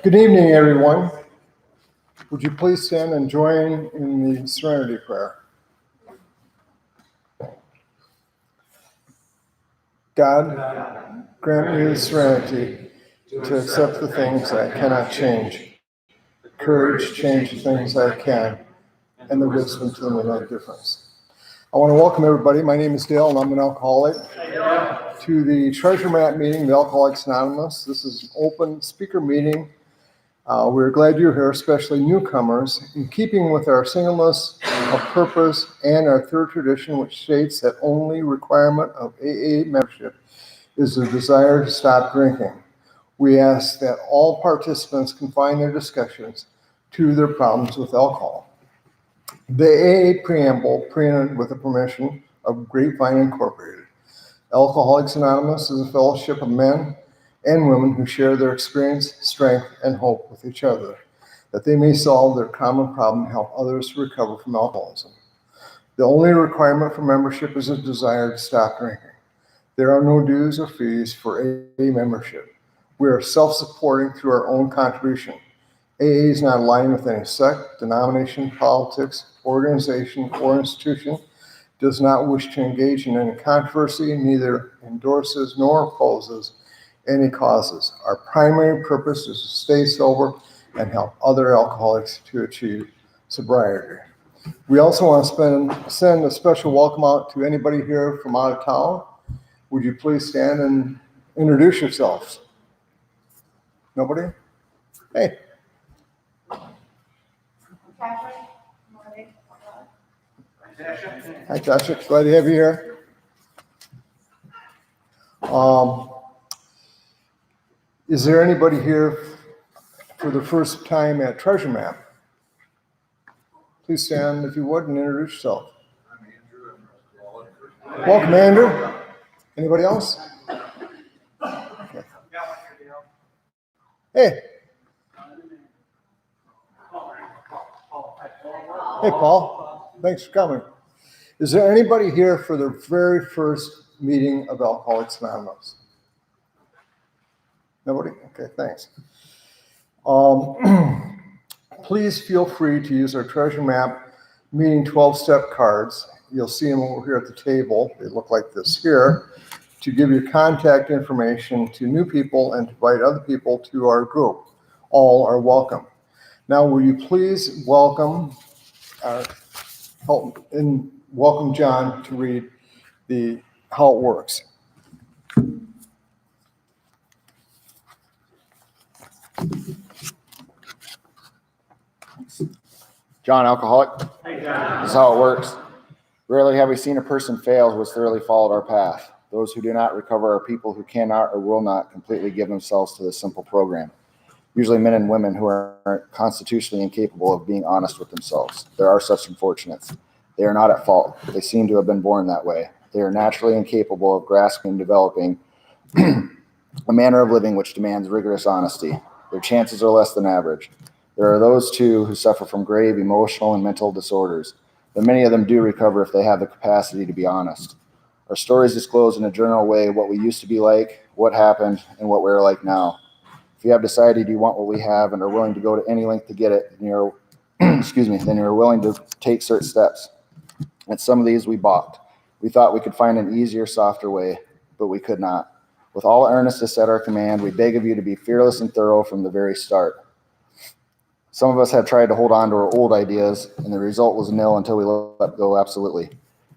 Good evening, everyone. Would you please stand and join in the Serenity Prayer? God, grant me the serenity to accept the things I cannot change, courage to change the things I can, and the wisdom to make a difference. I want to welcome everybody. My name is Dale, and I'm an alcoholic. To the Treasure Map meeting, the Alcoholics Anonymous. This is an open speaker meeting. We're glad you're here, especially newcomers, in keeping with our singleness of purpose and our third tradition, which states that only requirement of AA membership is the desire to stop drinking. We ask that all participants confine their discussions to their problems with alcohol. The AA preamble printed with the permission of Grapevine Incorporated. Alcoholics Anonymous is a fellowship of men and women who share their experience, strength, and hope with each other, that they may solve their common problem and help others to recover from alcoholism. The only requirement for membership is a desire to stop drinking. There are no dues or fees for AA membership. We are self-supporting through our own contribution. AA is not aligned with any sect, denomination, politics, organization, or institution, does not wish to engage in any controversy, neither endorses nor opposes any causes. Our primary purpose is to stay sober and help other alcoholics to achieve sobriety. We also want to send a special welcome out to anybody here from out of town. Would you please stand and introduce yourselves? Nobody? Hey. Hi, Tasha. Glad to have you here. Is there anybody here for the first time at Treasure Map? Please stand if you would and introduce yourself. I'm Andrew. Welcome, Andrew. Anybody else? Okay. Hey. Hey, Paul. Thanks for coming. Is there anybody here for the very first meeting of Alcoholics Anonymous? Nobody? Okay, thanks. Please feel free to use our Treasure Map meeting 12-step cards. You'll see them over here at the table. They look like this here, to give your contact information to new people and to invite other people to our group. All are welcome. Now, will you please welcome John to read how it works. John, alcoholic. Hey, John. This is how it works. Rarely have we seen a person fail who has thoroughly followed our path. Those who do not recover are people who cannot or will not completely give themselves to this simple program. Usually men and women who are constitutionally incapable of being honest with themselves. There are such unfortunates. They are not at fault. They seem to have been born that way. They are naturally incapable of grasping and developing a manner of living which demands rigorous honesty. Their chances are less than average. There are those, too, who suffer from grave emotional and mental disorders, but many of them do recover if they have the capacity to be honest. Our stories disclose in a general way what we used to be like, what happened, and what we're like now. If you have decided you want what we have and are willing to go to any length to get it, then you're, then you're willing to take certain steps. And some of these we balked. We thought we could find an easier, softer way, but we could not. With all earnestness at our command, we beg of you to be fearless and thorough from the very start. Some of us have tried to hold on to our old ideas, and the result was nil until we let go absolutely.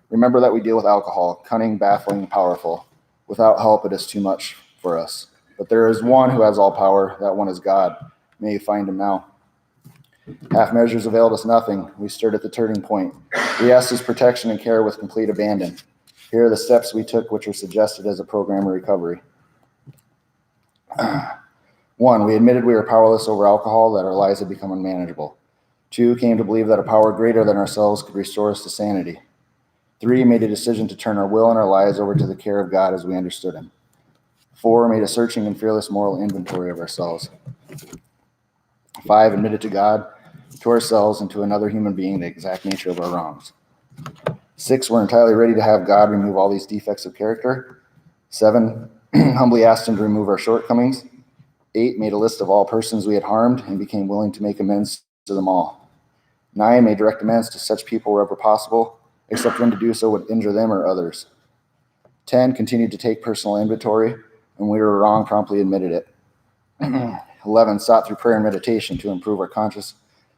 Remember that we deal with alcohol, cunning, baffling, powerful. Without help, it is too much for us. But there is one who has all power. That one is God. May you find him now. Half measures availed us nothing. We stood at the turning point. We asked his protection and care with complete abandon. Here are the steps we took, which were suggested as a program of recovery. 1, we admitted we were powerless over alcohol, that our lives had become unmanageable. 2, came to believe that a power greater than ourselves could restore us to sanity. 3, made a decision to turn our will and our lives over to the care of God as we understood him. 4, made a searching and fearless moral inventory of ourselves. 5, admitted to God, to ourselves, and to another human being the exact nature of our wrongs. 6, we're entirely ready to have God remove all these defects of character. 7, humbly asked him to remove our shortcomings. 8, made a list of all persons we had harmed and became willing to make amends to them all. 9, made direct amends to such people wherever possible, except when to do so would injure them or others. 10, continued to take personal inventory, and we were wrong, promptly admitted it. 11, sought through prayer and meditation to improve our conscious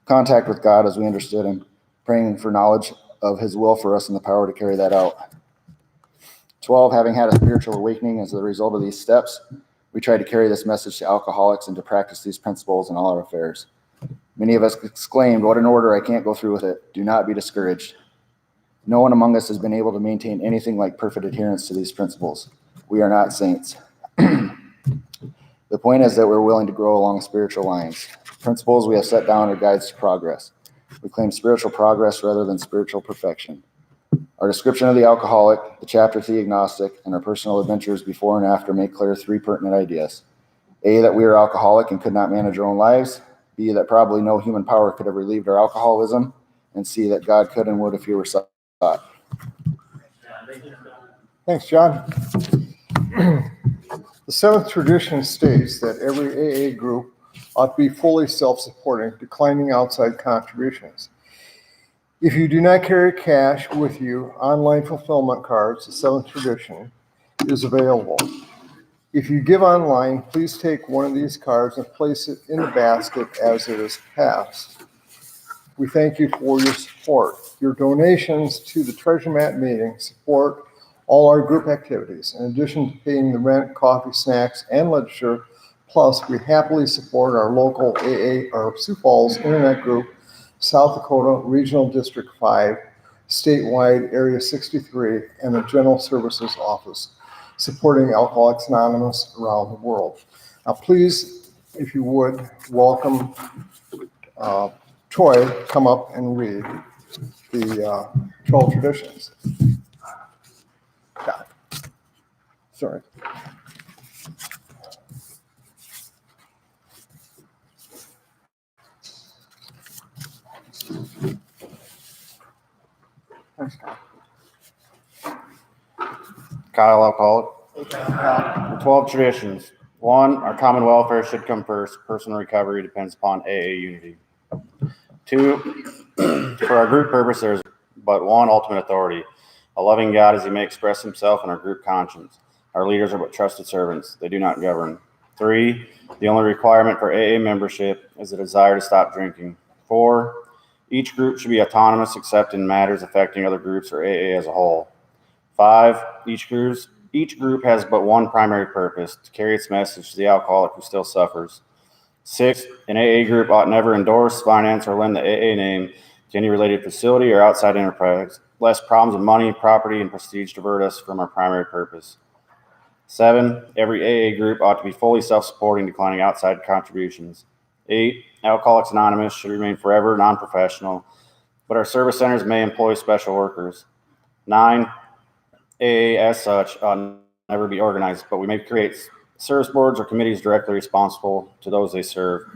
contact with God as we understood him, praying for knowledge of his will for us and the power to carry that out. 12, having had a spiritual awakening as a result of these steps, we try to carry this message to alcoholics and to practice these principles in all our affairs. Many of us exclaimed, "What an order, I can't go through with it." Do not be discouraged. No one among us has been able to maintain anything like perfect adherence to these principles. We are not saints. The point is that we're willing to grow along spiritual lines. Principles we have set down are guides to progress. We claim spiritual progress rather than spiritual perfection. Our description of the alcoholic, the chapter to the agnostic, and our personal adventures before and after make clear 3 pertinent ideas. A, that we are alcoholic and could not manage our own lives. B, that probably no human power could have relieved our alcoholism. And C, that God could and would if he were sought. Thanks, John. The 7th tradition states that every AA group ought to be fully self-supporting, declining outside contributions. If you do not carry cash with you, online fulfillment cards, the 7th tradition, is available. If you give online, please take one of these cards and place it in the basket as it is passed. We thank you for your support. Your donations to the Treasure Map meeting support all our group activities. In addition to paying the rent, coffee, snacks, and literature, Plus, we happily support our local AA, or Sioux Falls Internet Group, South Dakota Regional District 5, statewide Area 63, and the General Services Office, supporting Alcoholics Anonymous around the world. Now, please, if you would, welcome Troy come up and read the 12 traditions. Got it. Sorry. Thanks, Kyle, alcoholic. The 12 traditions. 1, our common welfare should come first. Personal recovery depends upon AA unity. 2, for our group purpose, there's but one ultimate authority, a loving God as he may express himself in our group conscience. Our leaders are but trusted servants. They do not govern. 3, the only requirement for AA membership is a desire to stop drinking. 4, each group should be autonomous except in matters affecting other groups or AA as a whole. 5, each group has but one primary purpose, to carry its message to the alcoholic who still suffers. 6, an AA group ought never endorse, finance, or lend the AA name to any related facility or outside enterprise, lest problems of money, property, and prestige divert us from our primary purpose. 7, every AA group ought to be fully self-supporting, declining outside contributions. 8, Alcoholics Anonymous should remain forever non-professional, but our service centers may employ special workers. 9, AA as such ought never be organized, but we may create service boards or committees directly responsible to those they serve.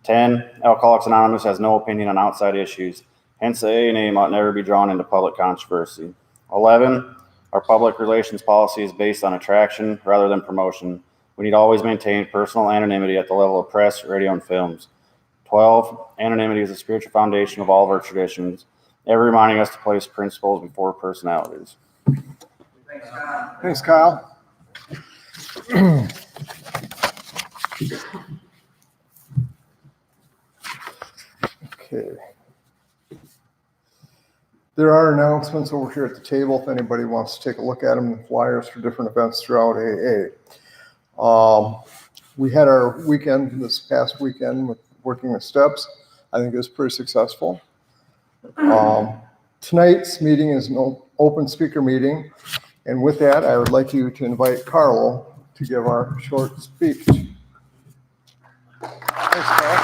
10, Alcoholics Anonymous has no opinion on outside issues, hence the AA name ought never be drawn into public controversy. 11, our public relations policy is based on attraction rather than promotion. We need to always maintain personal anonymity at the level of press, radio, and films. 12, anonymity is the spiritual foundation of all of our traditions, ever reminding us to place principles before personalities. Thanks, Kyle. Okay. There are announcements over here at the table if anybody wants to take a look at them, and flyers for different events throughout AA. We had our weekend this past weekend with working the steps. I think it was pretty successful. Tonight's meeting is an open speaker meeting. And with that, I would like you to invite Carlo to give our short speech. Thanks, Carl.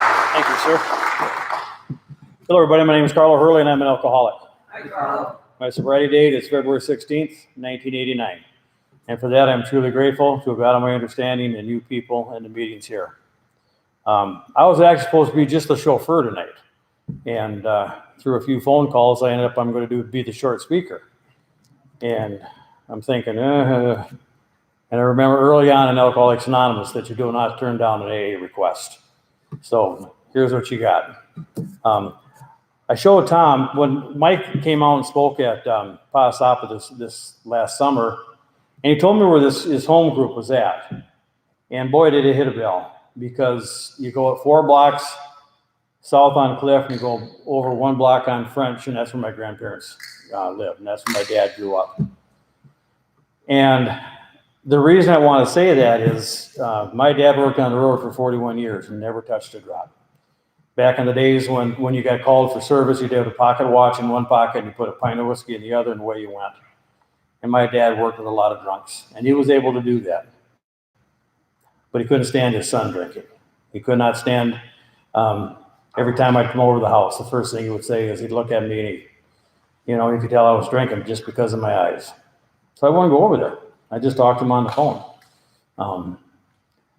Thank you, sir. Hello, everybody. My name is Carlo Hurley, and I'm an alcoholic. Hi, Carl. My sobriety date is February 16th, 1989. And for that, I'm truly grateful to have got on my understanding and you people and the meetings here. I was actually supposed to be just the chauffeur tonight. And through a few phone calls, I ended up, I'm going to be the short speaker. And I'm thinking, and I remember early on in Alcoholics Anonymous that you do not turn down an AA request. So here's what you got. I showed Tom, when Mike came out and spoke at Pasapa this last summer, and he told me where his home group was at. And boy, did it hit a bell, because you go at 4 blocks south on Cliff, and you go over 1 block on French, and that's where my grandparents lived, and that's where my dad grew up. And the reason I want to say that is my dad worked on the road for 41 years and never touched a drop. Back in the days when you got called for service, you'd have a pocket watch in one pocket, and you put a pint of whiskey in the other, and away you went. And my dad worked with a lot of drunks, and he was able to do that. But he couldn't stand his son drinking. He could not stand, every time I'd come over to the house, the first thing he would say is he'd look at me and he could tell I was drinking just because of my eyes. So I wouldn't go over there. I just talked to him on the phone.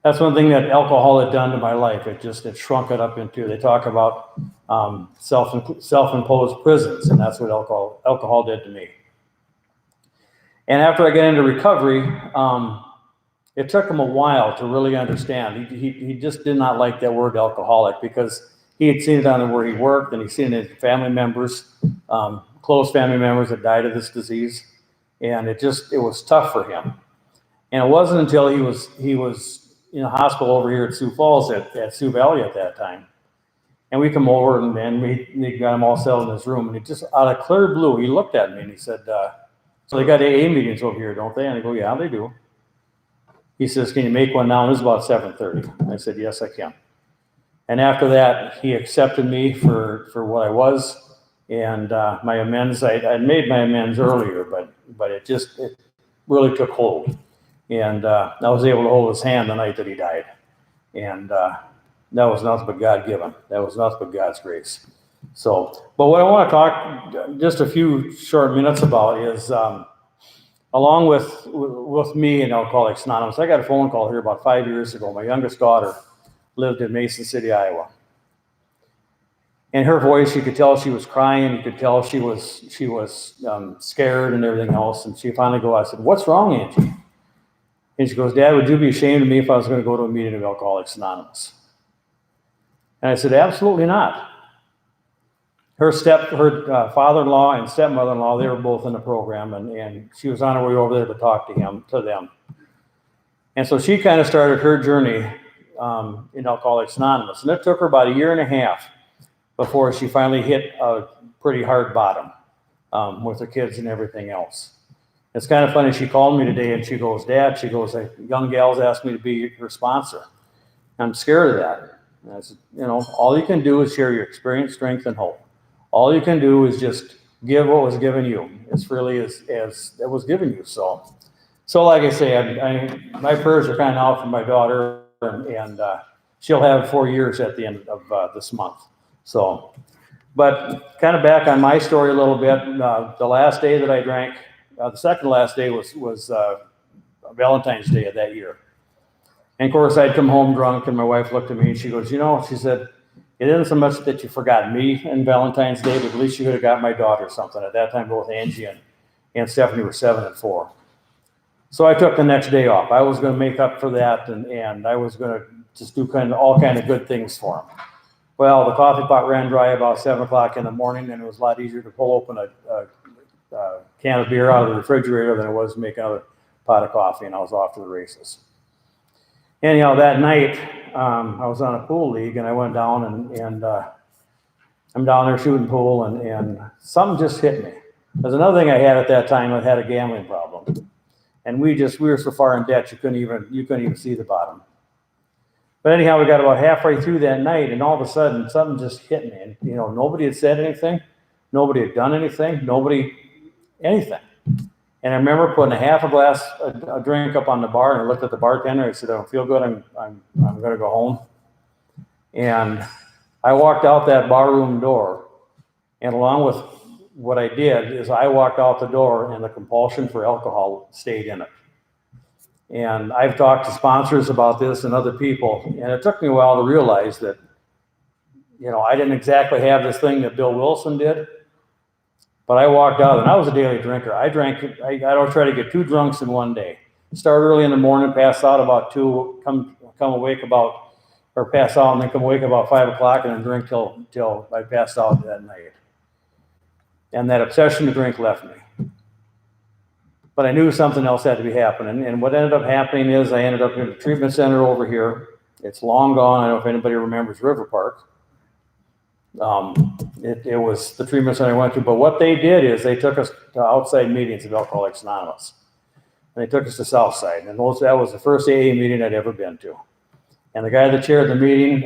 That's one thing that alcohol had done to my life. It shrunk it up into, they talk about self-imposed prisons, and that's what alcohol did to me. And after I got into recovery, it took him a while to really understand. He just did not like that word alcoholic, because he had seen it on where he worked, and he'd seen it in family members, close family members that died of this disease. And it was tough for him. And it wasn't until he was in a hospital over here at Sioux Falls at Sioux Valley at that time. And we come over and we got him all settled in his room. And he just, out of clear blue, he looked at me and he said, so they got AA meetings over here, don't they? And I go, yeah, they do. He says, can you make one now? And it was about 7:30. I said, yes, I can. And after that, he accepted me for what I was. And my amends, I made my amends earlier, but it really took hold. And I was able to hold his hand the night that he died. And that was nothing but God-given. That was nothing but God's grace. So, but what I want to talk just a few short minutes about is, along with me and Alcoholics Anonymous, I got a phone call here about 5 years ago. My youngest daughter lived in Mason City, Iowa. And her voice, you could tell she was crying. You could tell she was scared and everything else. And she finally I said, what's wrong, Angie? And she goes, Dad, would you be ashamed of me if I was going to go to a meeting of Alcoholics Anonymous? And I said, absolutely not. Her father-in-law and stepmother-in-law, they were both in the program, and she was on her way over there to talk to them. And so she kind of started her journey in Alcoholics Anonymous. And it took her about 1.5 years before she finally hit a pretty hard bottom with her kids and everything else. It's kind of funny. She called me today and she goes, Dad, young gals asked me to be her sponsor. I'm scared of that. And I said, all you can do is share your experience, strength, and hope. All you can do is just give what was given you as freely as it was given you. So like I say, my prayers are kind of out for my daughter, and she'll have 4 years at the end of this month. So, but kind of back on my story a little bit, the last day that I drank, the second last day was Valentine's Day of that year. And of course, I'd come home drunk, and my wife looked at me and she goes, she said, it isn't so much that you forgot me and Valentine's Day, but at least you could have got my daughter something. At that time, both Angie and Stephanie were 7 and 4. So I took the next day off. I was going to make up for that, and I was going to just do all kind of good things for them. Well, the coffee pot ran dry about 7 o'clock in the morning, and it was a lot easier to pull open a can of beer out of the refrigerator than it was to make another pot of coffee, and I was off to the races. Anyhow, that night, I was on a pool league, and I went down, and I'm down there shooting pool, and something just hit me. There's another thing I had at that time. I had a gambling problem, and we were so far in debt you couldn't even see the bottom. But anyhow, we got about halfway through that night, and all of a sudden, something just hit me, and nobody had said anything, nobody had done anything, anything. And I remember putting a drink up on the bar, and I looked at the bartender. I said, I don't feel good. I'm going to go home. And I walked out that barroom door, and along with what I did is I walked out the door, and the compulsion for alcohol stayed in it. And I've talked to sponsors about this and other people, and it took me a while to realize that, I didn't exactly have this thing that Bill Wilson did. But I walked out, and I was a daily drinker. I don't try to get 2 drunks in one day. Start early in the morning, pass out about 2, come awake pass out and then come awake about 5 o'clock, and then drink till I passed out that night. And that obsession to drink left me. But I knew something else had to be happening. And what ended up happening is I ended up in a treatment center over here. It's long gone. I don't know if anybody remembers River Park. It was the treatment center I went to, but what they did is they took us to outside meetings of Alcoholics Anonymous. And they took us to Southside, and that was the first AA meeting I'd ever been to. And the guy that chaired the meeting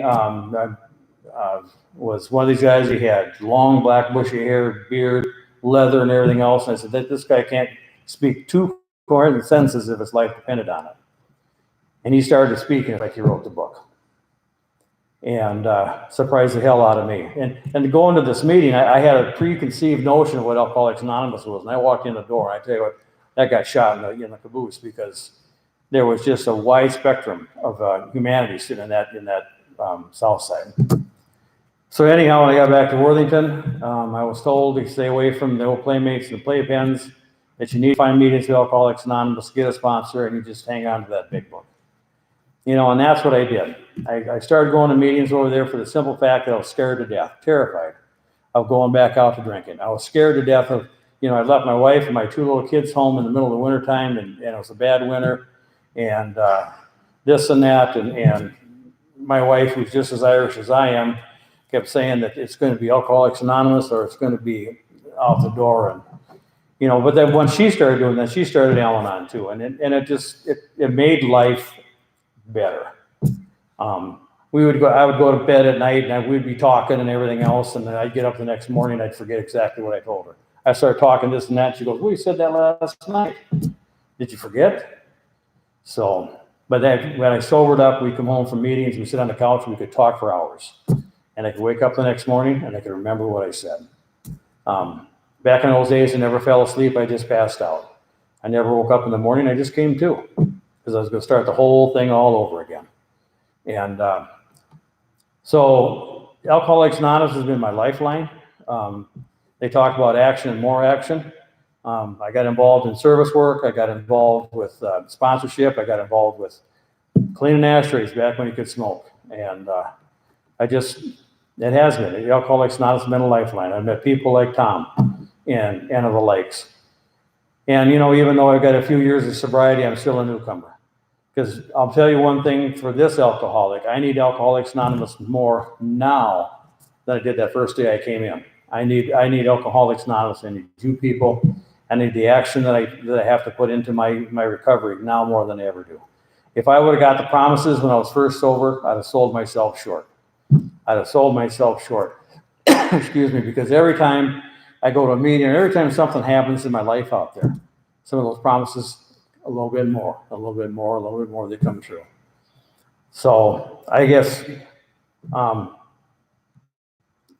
was one of these guys. He had long, black, bushy hair, beard, leather, and everything else. And I said, this guy can't speak 2 coherent sentences if his life depended on it. And he started speaking like he wrote the book. And surprised the hell out of me. And to go into this meeting, I had a preconceived notion of what Alcoholics Anonymous was. And I walked in the door, and I tell you what, that got shot in the caboose, because there was just a wide spectrum of humanity sitting in that south side. So anyhow, when I got back to Worthington, I was told to stay away from the old Playmates and the Playpens, that you need to find meetings with Alcoholics Anonymous, get a sponsor, and you just hang on to that big book. And that's what I did. I started going to meetings over there for the simple fact that I was scared to death, terrified of going back out to drinking. I was scared to death of, I left my wife and my 2 little kids home in the middle of the wintertime, and it was a bad winter, and this and that, and my wife, who's just as Irish as I am, kept saying that it's going to be Alcoholics Anonymous or it's going to be out the door. And, you know, but then when she started doing that, she started Al-Anon too. And it made life better. I would go to bed at night and we'd be talking and everything else. And then I'd get up the next morning, I'd forget exactly what I told her. I started talking this and that. And she goes, well, you said that last night. Did you forget? So, but then when I sobered up, we come home from meetings, we sit on the couch, we could talk for hours. And I could wake up the next morning and I could remember what I said. Back in those days, I never fell asleep. I just passed out. I never woke up in the morning. I just came to because I was going to start the whole thing all over again. And so Alcoholics Anonymous has been my lifeline. They talk about action and more action. I got involved in service work. I got involved with sponsorship. I got involved with cleaning ashtrays back when you could smoke. And it has been. The Alcoholics Anonymous has been a lifeline. I've met people like Tom and the likes. And, you know, even though I've got a few years of sobriety, I'm still a newcomer. Because I'll tell you one thing for this alcoholic, I need Alcoholics Anonymous more now than I did that first day I came in. I need Alcoholics Anonymous. I need you people. I need the action that I have to put into my recovery now more than I ever do. If I would have got the promises when I was first sober, I'd have sold myself short. Excuse me, because every time I go to a meeting, or every time something happens in my life out there, some of those promises, a little bit more, they come true. So I guess if I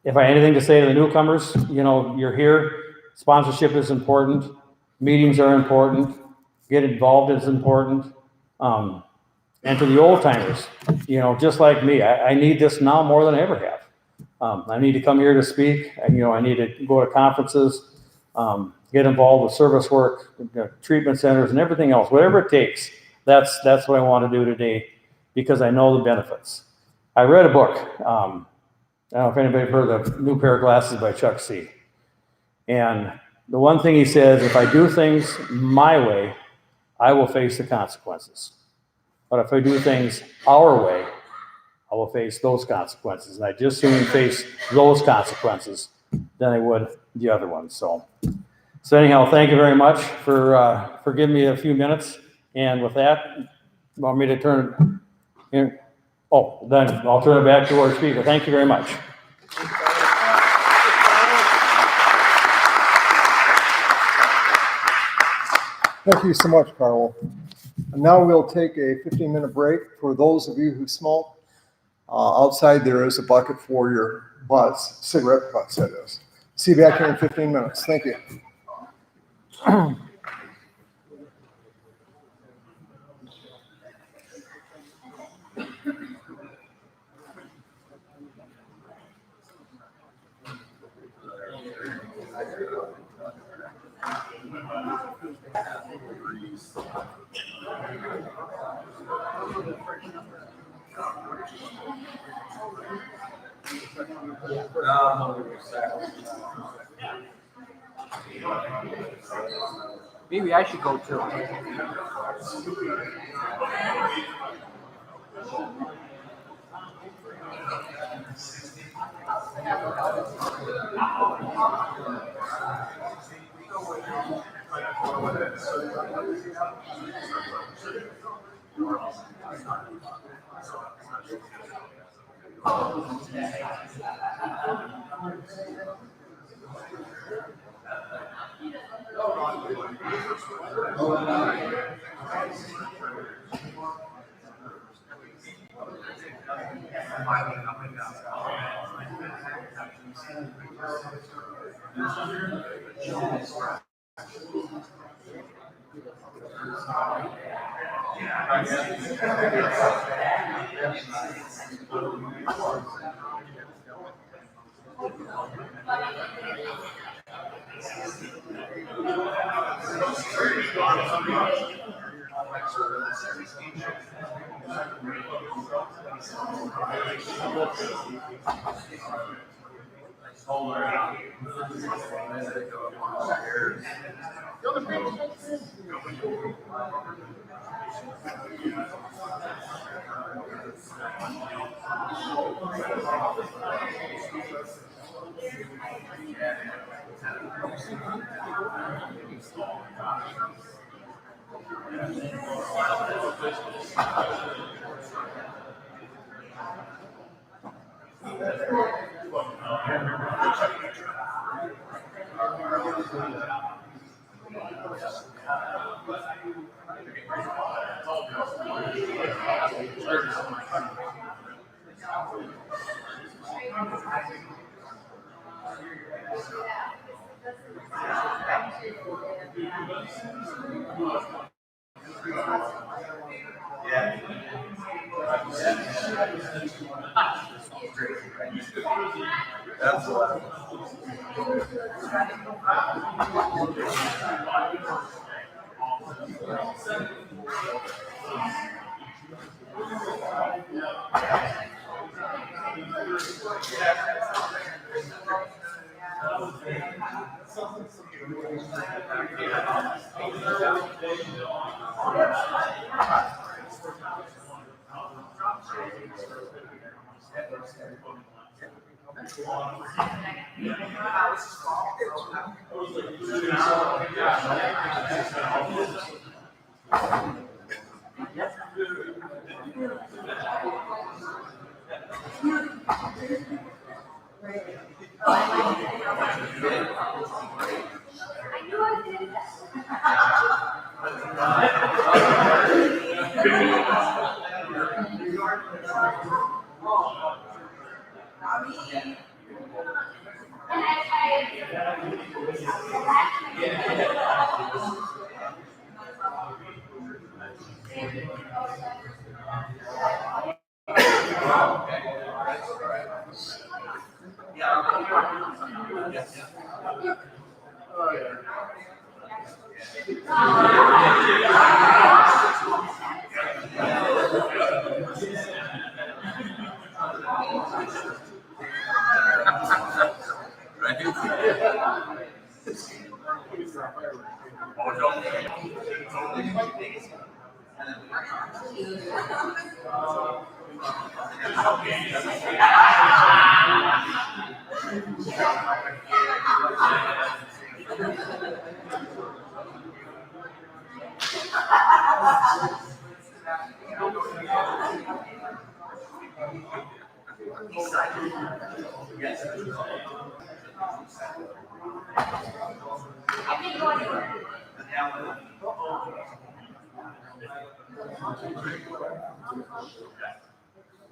have anything to say to the newcomers, you know, you're here. Sponsorship is important. Meetings are important. Get involved is important. And to the old timers, you know, just like me, I need this now more than I ever have. I need to come here to speak. And, you know, I need to go to conferences, get involved with service work, treatment centers, and everything else. Whatever it takes, that's what I want to do today because I know the benefits. I read a book. I don't know if anybody heard of New Pair of Glasses by Chuck C. And the one thing he says, if I do things my way, I will face the consequences. But if I do things our way, I will face those consequences. And I just soon face those consequences than I would the other ones. So anyhow, thank you very much for giving me a few minutes. And with that, you want me to turn in? Oh, then I'll turn it back to our speaker. Thank you very much. Thank you so much, Carl. And now we'll take a 15-minute break. For those of you who smoke, outside there is a bucket for your butts, cigarette butts, that is. See you back here in 15 minutes. Thank you. Maybe I should go too.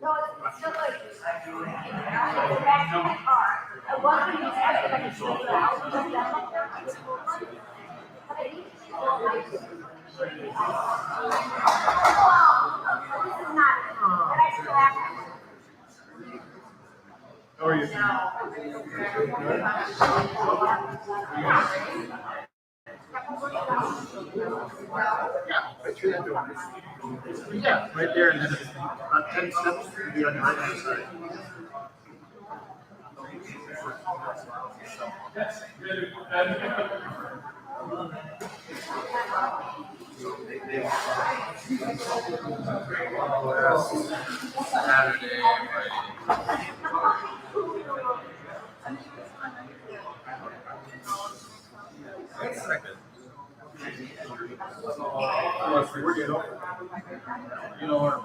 No, it's still like, back in my car. I wasn't even asking if I could show you out. But I need to see all my. This is not, but I still have. How are you? Yeah, right there, and then about 10 steps to be on the right hand side. Saturday, you know what?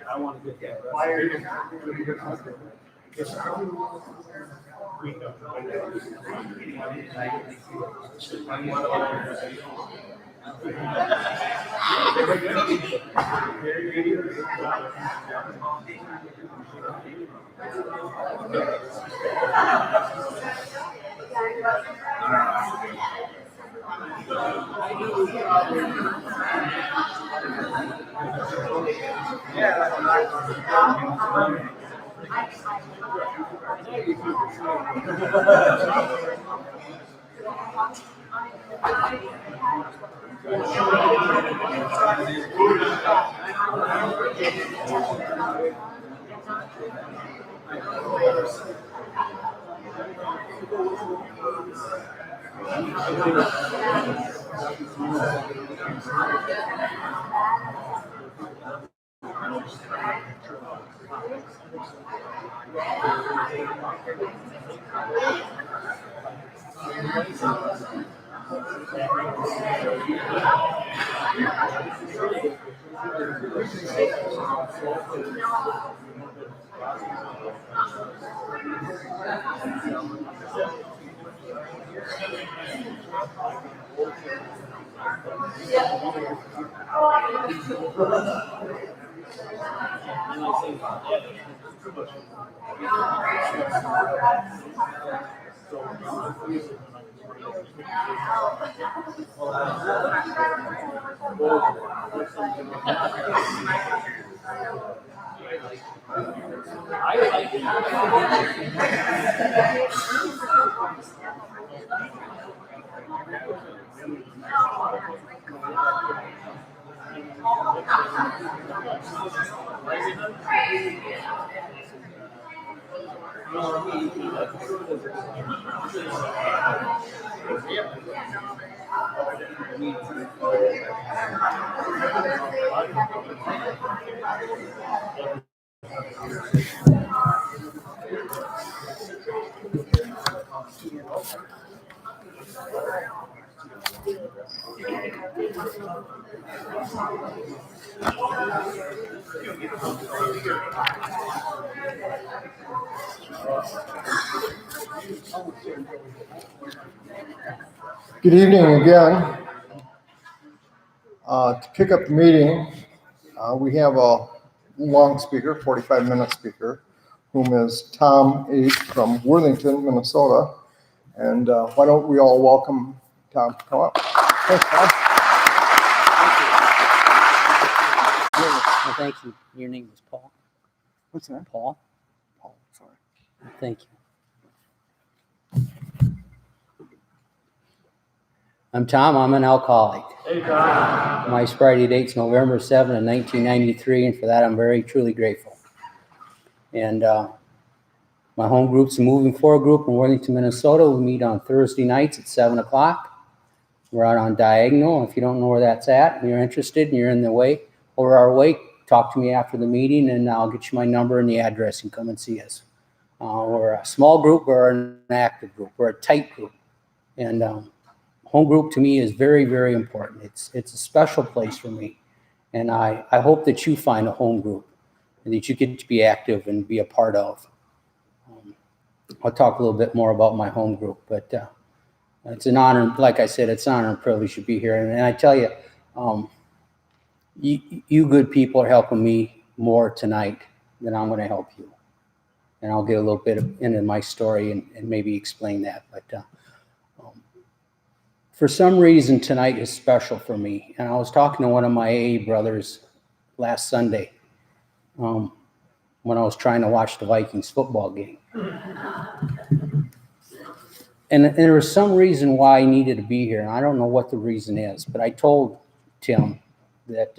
I want to get that. Good evening again. To pick up the meeting, we have a long speaker, 45-minute speaker, whom is Tom H. from Worthington, Minnesota. And why don't we all welcome Tom to come up. Thanks, Tom. Well, thank you. Your name is Paul. What's that? Paul? Paul, sorry. Thank you. I'm Tom. I'm an alcoholic. Hey, Tom. My sobriety date's November 7 of 1993, and for that I'm very, truly grateful. And my home group's a Moving Forward group in Worthington, Minnesota. We meet on Thursday nights at 7 o'clock. We're out on Diagonal. If you don't know where that's at and you're interested and you're in the way, or our way, talk to me after the meeting and I'll get you my number and the address and come and see us. We're a small group, we're an active group, we're a tight group. And home group to me is very, very important. It's a special place for me. And I hope that you find a home group and that you get to be active and be a part of. I'll talk a little bit more about my home group, but it's an honor, like I said, it's an honor and privilege to be here. And I tell you, you good people are helping me more tonight than I'm going to help you. And I'll get a little bit into my story and maybe explain that. But for some reason, tonight is special for me. And I was talking to one of my AA brothers last Sunday when I was trying to watch the Vikings football game. And there was some reason why I needed to be here. And I don't know what the reason is, but I told Tim that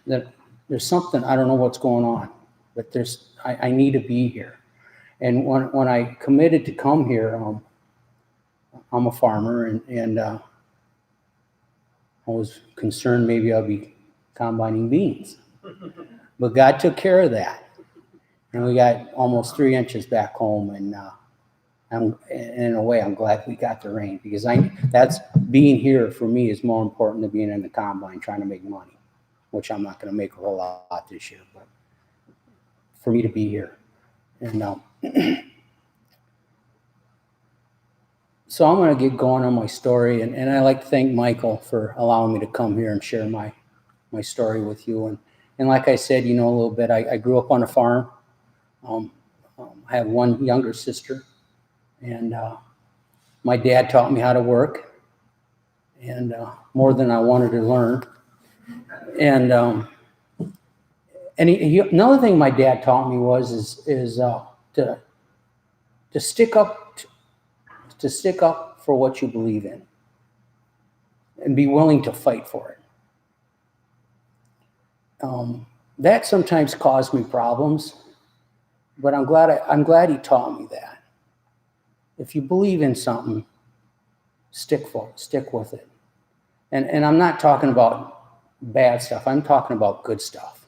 that there's something, I don't know what's going on, but I need to be here. And when I committed to come here, I'm a farmer and I was concerned maybe I'll be combining beans. But God took care of that. And we got almost 3 inches back home, and in a way, I'm glad we got the rain, because that's being here for me is more important than being in the combine trying to make money, which I'm not going to make a whole lot this year, but for me to be here. And so I'm going to get going on my story, and I'd like to thank Michael for allowing me to come here and share my story with you. And like I said, you know, a little bit, I grew up on a farm. I have one younger sister. And my dad taught me how to work, and more than I wanted to learn. And another thing my dad taught me is to stick up for what you believe in, and be willing to fight for it. That sometimes caused me problems, but I'm glad he taught me that. If you believe in something, stick with it. And I'm not talking about bad stuff. I'm talking about good stuff.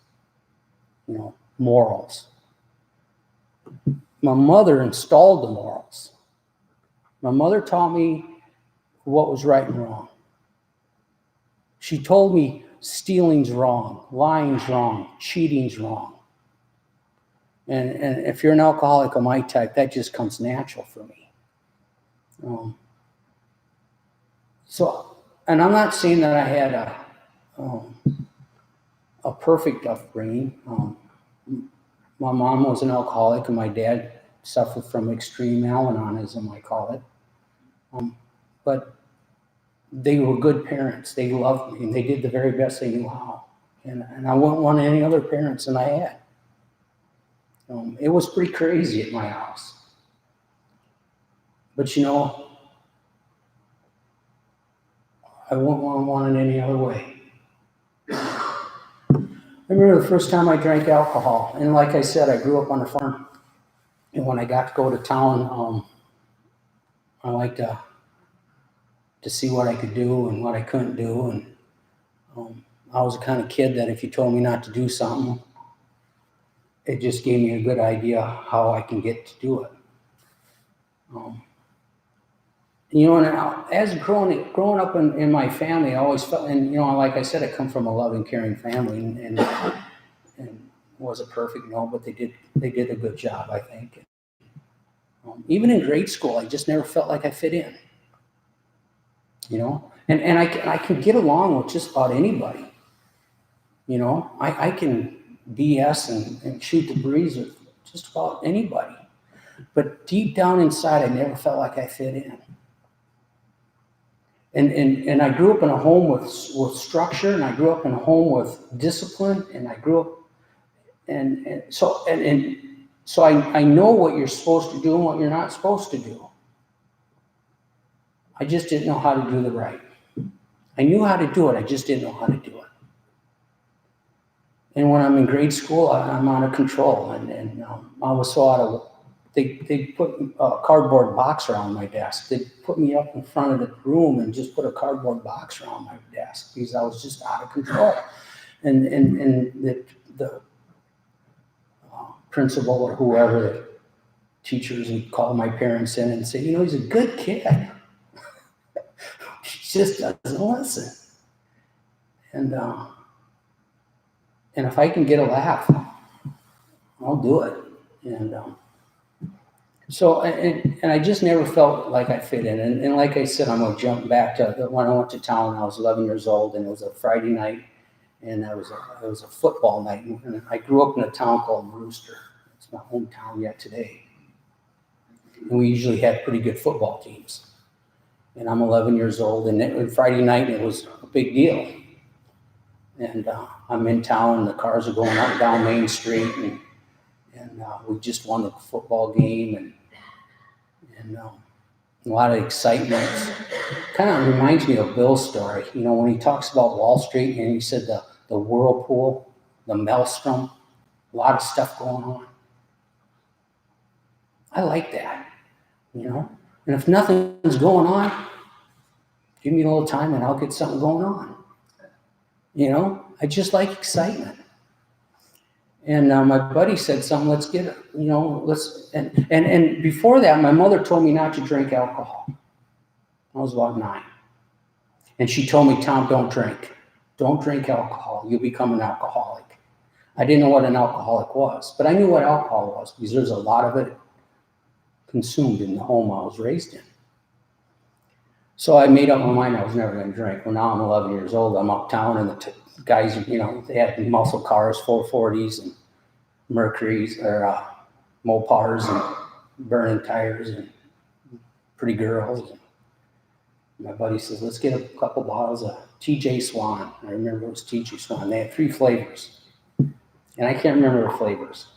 You know, morals. My mother installed the morals. My mother taught me what was right and wrong. She told me stealing's wrong, lying's wrong, cheating's wrong. And if you're an alcoholic of my type, that just comes natural for me. And I'm not saying that I had a perfect upbringing. My mom was an alcoholic, and my dad suffered from extreme Al-Anonism, I call it. But they were good parents. They loved me, and they did the very best they knew how. And I wouldn't want any other parents than I had. It was pretty crazy at my house. But you know, I wouldn't want it any other way. I remember the first time I drank alcohol, and like I said, I grew up on a farm. And when I got to go to town, I liked to see what I could do and what I couldn't do. And I was the kind of kid that if you told me not to do something, it just gave me a good idea how I can get to do it. You know, and as growing up in my family, I always felt, and you know, like I said, I come from a loving, caring family, and was it perfect? No, but they did a good job, I think. Even in grade school, I just never felt like I fit in. You know, and I can get along with just about anybody. You know, I can BS and shoot the breeze with just about anybody. But deep down inside, I never felt like I fit in. And I grew up in a home with structure, and I grew up in a home with discipline, and I grew up, and so I know what you're supposed to do and what you're not supposed to do. I just didn't know how to do the right. I knew how to do it, I just didn't know how to do it. And when I'm in grade school, I'm out of control, and I was so out of. They put a cardboard box around my desk. They put me up in front of the room and just put a cardboard box around my desk because I was just out of control. And the principal or whoever, the teachers would call my parents in and say, you know, he's a good kid. He just doesn't listen. And if I can get a laugh, I'll do it. And so I just never felt like I fit in. And like I said, I'm gonna jump back to when I went to town. I was 11 years old, and it was a Friday night, and it was a football night. And I grew up in a town called Brewster. It's my hometown yet today. And we usually had pretty good football teams. And I'm 11 years old, and Friday night, it was a big deal. And I'm in town, and the cars are going up and down Main Street, and we just won the football game, and a lot of excitement. Kind of reminds me of Bill's story, you know, when he talks about Wall Street, and he said the whirlpool, the maelstrom, a lot of stuff going on. I like that, you know. And if nothing's going on, give me a little time, and I'll get something going on. You know, I just like excitement. And my buddy said something, let's get it, you know, and before that, my mother told me not to drink alcohol. I was about 9. And she told me, Tom, don't drink. Don't drink alcohol. You'll become an alcoholic. I didn't know what an alcoholic was, but I knew what alcohol was because there's a lot of it consumed in the home I was raised in. So I made up my mind I was never going to drink. Well, now I'm 11 years old. I'm uptown, and the guys, you know, they had muscle cars, 440s and Mercuries or Mopars and burning tires and pretty girls. And my buddy says, let's get a couple bottles of TJ Swan. I remember it was TJ Swan. They had 3 flavors. And I can't remember the flavors.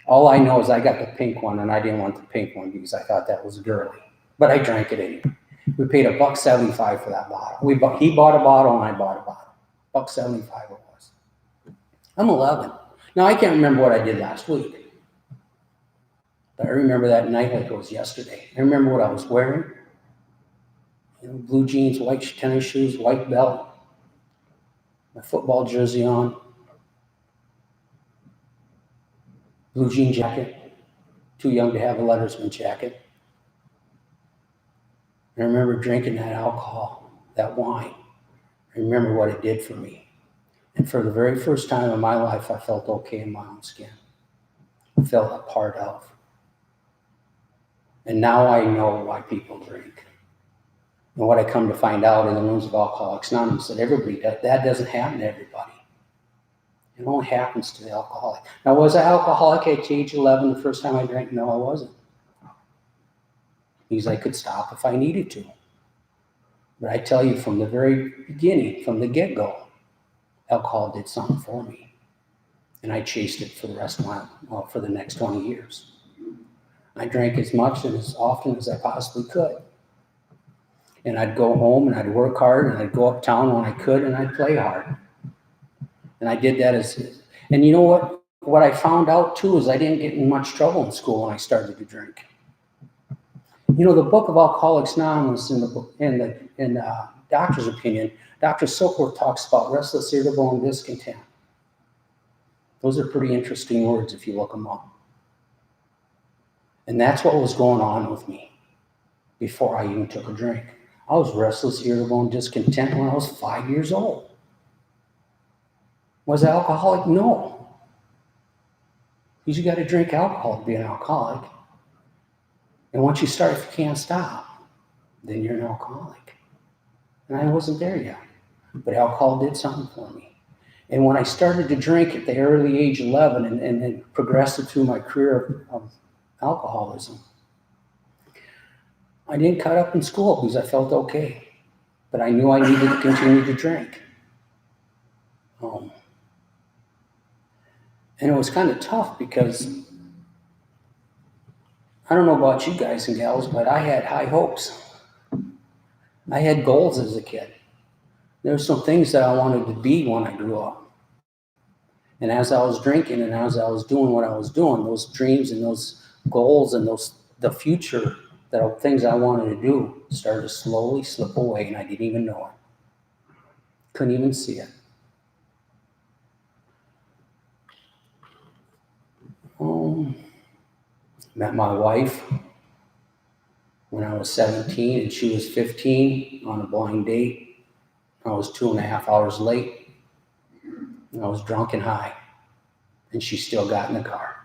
All I know is I got the pink one, and I didn't want the pink one because I thought that was girly. But I drank it anyway. We paid $1.75 for that bottle. He bought a bottle, and I bought a bottle. $1.75 it was. I'm 11. Now, I can't remember what I did last week. But I remember that night like it was yesterday. I remember what I was wearing. You know, blue jeans, white tennis shoes, white belt, my football jersey on, blue jean jacket, too young to have a lettersman jacket. And I remember drinking that alcohol, that wine. I remember what it did for me. And for the very first time in my life, I felt okay in my own skin. I felt a part of. And now I know why people drink. And what I come to find out in the rooms of Alcoholics Anonymous, that everybody, that doesn't happen to everybody. It only happens to the alcoholic. Now, was I alcoholic at age 11 the first time I drank? No, I wasn't. Because I could stop if I needed to. But I tell you, from the very beginning, from the get-go, alcohol did something for me. And I chased it for the rest of for the next 20 years. I drank as much and as often as I possibly could. And I'd go home and I'd work hard and I'd go uptown when I could and I'd play hard. And I did that and you know what? What I found out too is I didn't get in much trouble in school when I started to drink. You know, the book of Alcoholics Anonymous in the doctor's opinion, Dr. Silkworth talks about restless, irritable, and discontent. Those are pretty interesting words if you look them up. And that's what was going on with me before I even took a drink. I was restless, irritable, and discontent when I was 5 years old. Was I alcoholic? No. Because you got to drink alcohol to be an alcoholic. And once you start, if you can't stop, then you're an alcoholic. And I wasn't there yet. But alcohol did something for me. And when I started to drink at the early age of 11 and then progressed through my career of alcoholism, I didn't cut up in school because I felt okay. But I knew I needed to continue to drink. And it was kind of tough because I don't know about you guys and gals, but I had high hopes. I had goals as a kid. There were some things that I wanted to be when I grew up. And as I was drinking and as I was doing what I was doing, those dreams and those goals and the future things I wanted to do started to slowly slip away, and I didn't even know it. Couldn't even see it. Met my wife when I was 17 and she was 15 on a blind date. I was 2.5 hours late. And I was drunk and high. And she still got in the car.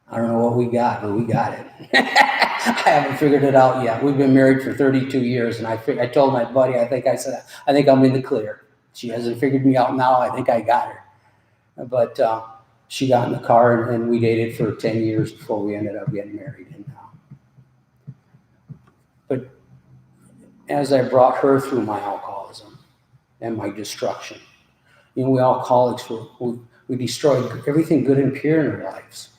I don't know what we got, but we got it. I haven't figured it out yet. We've been married for 32 years, and I told my buddy, I think I'm in the clear. She hasn't figured me out now. I think I got her. But she got in the car, and we dated for 10 years before we ended up getting married. But as I brought her through my alcoholism and my destruction, you know, we alcoholics, we destroyed everything good and pure in our lives.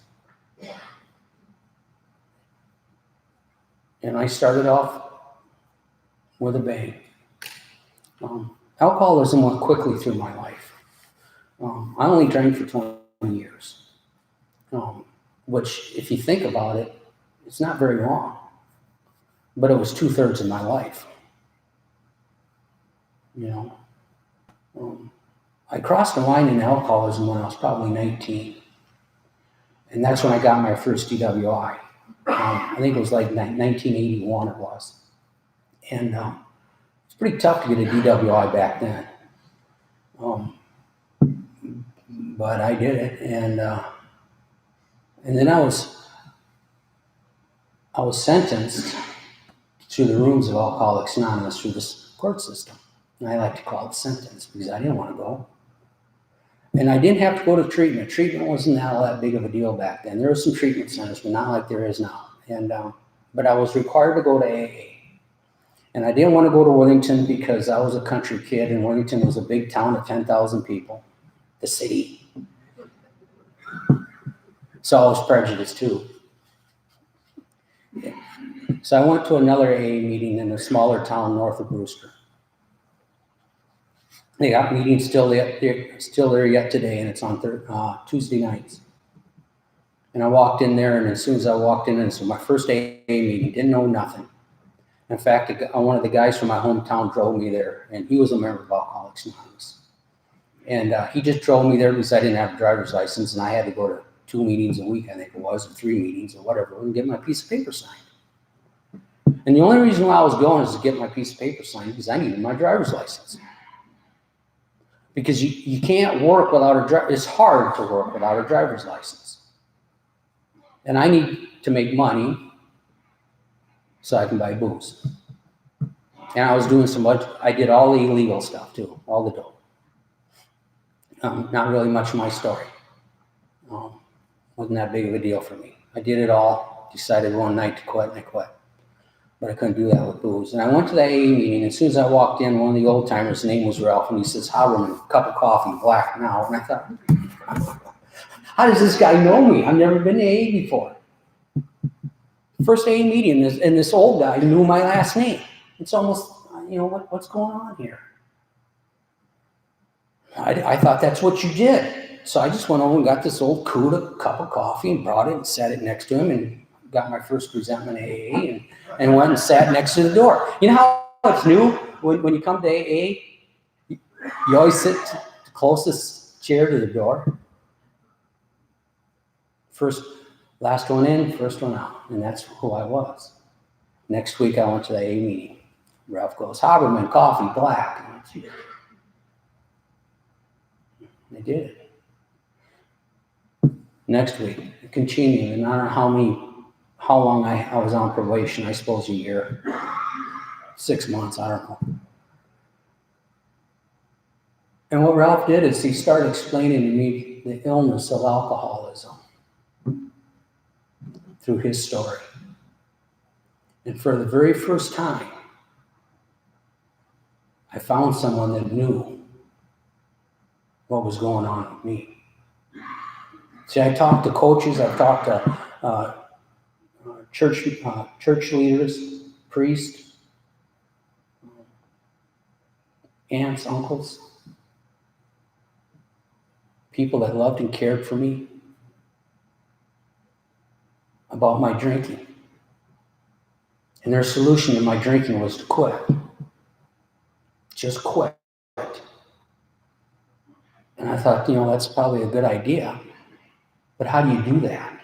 And I started off with a bang. Alcoholism went quickly through my life. I only drank for 20 years, which, if you think about it, it's not very long. But it was 2/3 of my life. You know, I crossed the line in alcoholism when I was probably 19, and that's when I got my first DWI. I think it was like 1981 it was. And it's pretty tough to get a DWI back then. But I did it. And then I was sentenced to the rooms of Alcoholics Anonymous through this court system. And I like to call it sentence because I didn't want to go. And I didn't have to go to treatment. Treatment wasn't all that big of a deal back then. There were some treatment centers, but not like there is now. And but I was required to go to AA. And I didn't want to go to Worthington because I was a country kid, and Worthington was a big town of 10,000 people, the city. So I was prejudiced too. Yeah. So I went to another AA meeting in a smaller town north of Brewster. They got meetings still there yet today, and it's on Tuesday nights. And I walked in there, and as soon as I walked in, and so my first AA meeting, didn't know nothing. In fact, one of the guys from my hometown drove me there, and he was a member of Alcoholics Anonymous. And he just drove me there because I didn't have a driver's license, and I had to go to 2 meetings a week, I think it was, or 3 meetings or whatever, and get my piece of paper signed. And the only reason why I was going is to get my piece of paper signed because I needed my driver's license. Because you can't work without it's hard to work without a driver's license. And I need to make money so I can buy booze. And I was doing I did all the illegal stuff too, all the dope. Not really much of my story. Wasn't that big of a deal for me. I did it all, decided one night to quit, and I quit. But I couldn't do that with booze. And I went to the AA meeting. As soon as I walked in, one of the old timers, his name was Ralph, and he says, Haberman, cup of coffee, black now. And I thought, how does this guy know me? I've never been to AA before. First AA meeting, and this old guy knew my last name. It's almost, what's going on here? I thought that's what you did. So I just went over and got this old Cuda cup of coffee and brought it and sat it next to him and got my first presentment of AA and went and sat next to the door. You know how it's new when you come to AA? You always sit the closest chair to the door. Last one in, first one out. And that's who I was. Next week I went to the AA meeting. Ralph goes, Haberman, coffee, black. They did it. Next week, continuing, and I don't know how long I was on probation, I suppose a year, 6 months, I don't know. And what Ralph did is he started explaining to me the illness of alcoholism through his story. And for the very first time, I found someone that knew what was going on with me. See, I talked to coaches, I've talked to church leaders, priests, aunts, uncles, people that loved and cared for me about my drinking. And their solution to my drinking was to quit. Just quit. And I thought, that's probably a good idea. But how do you do that?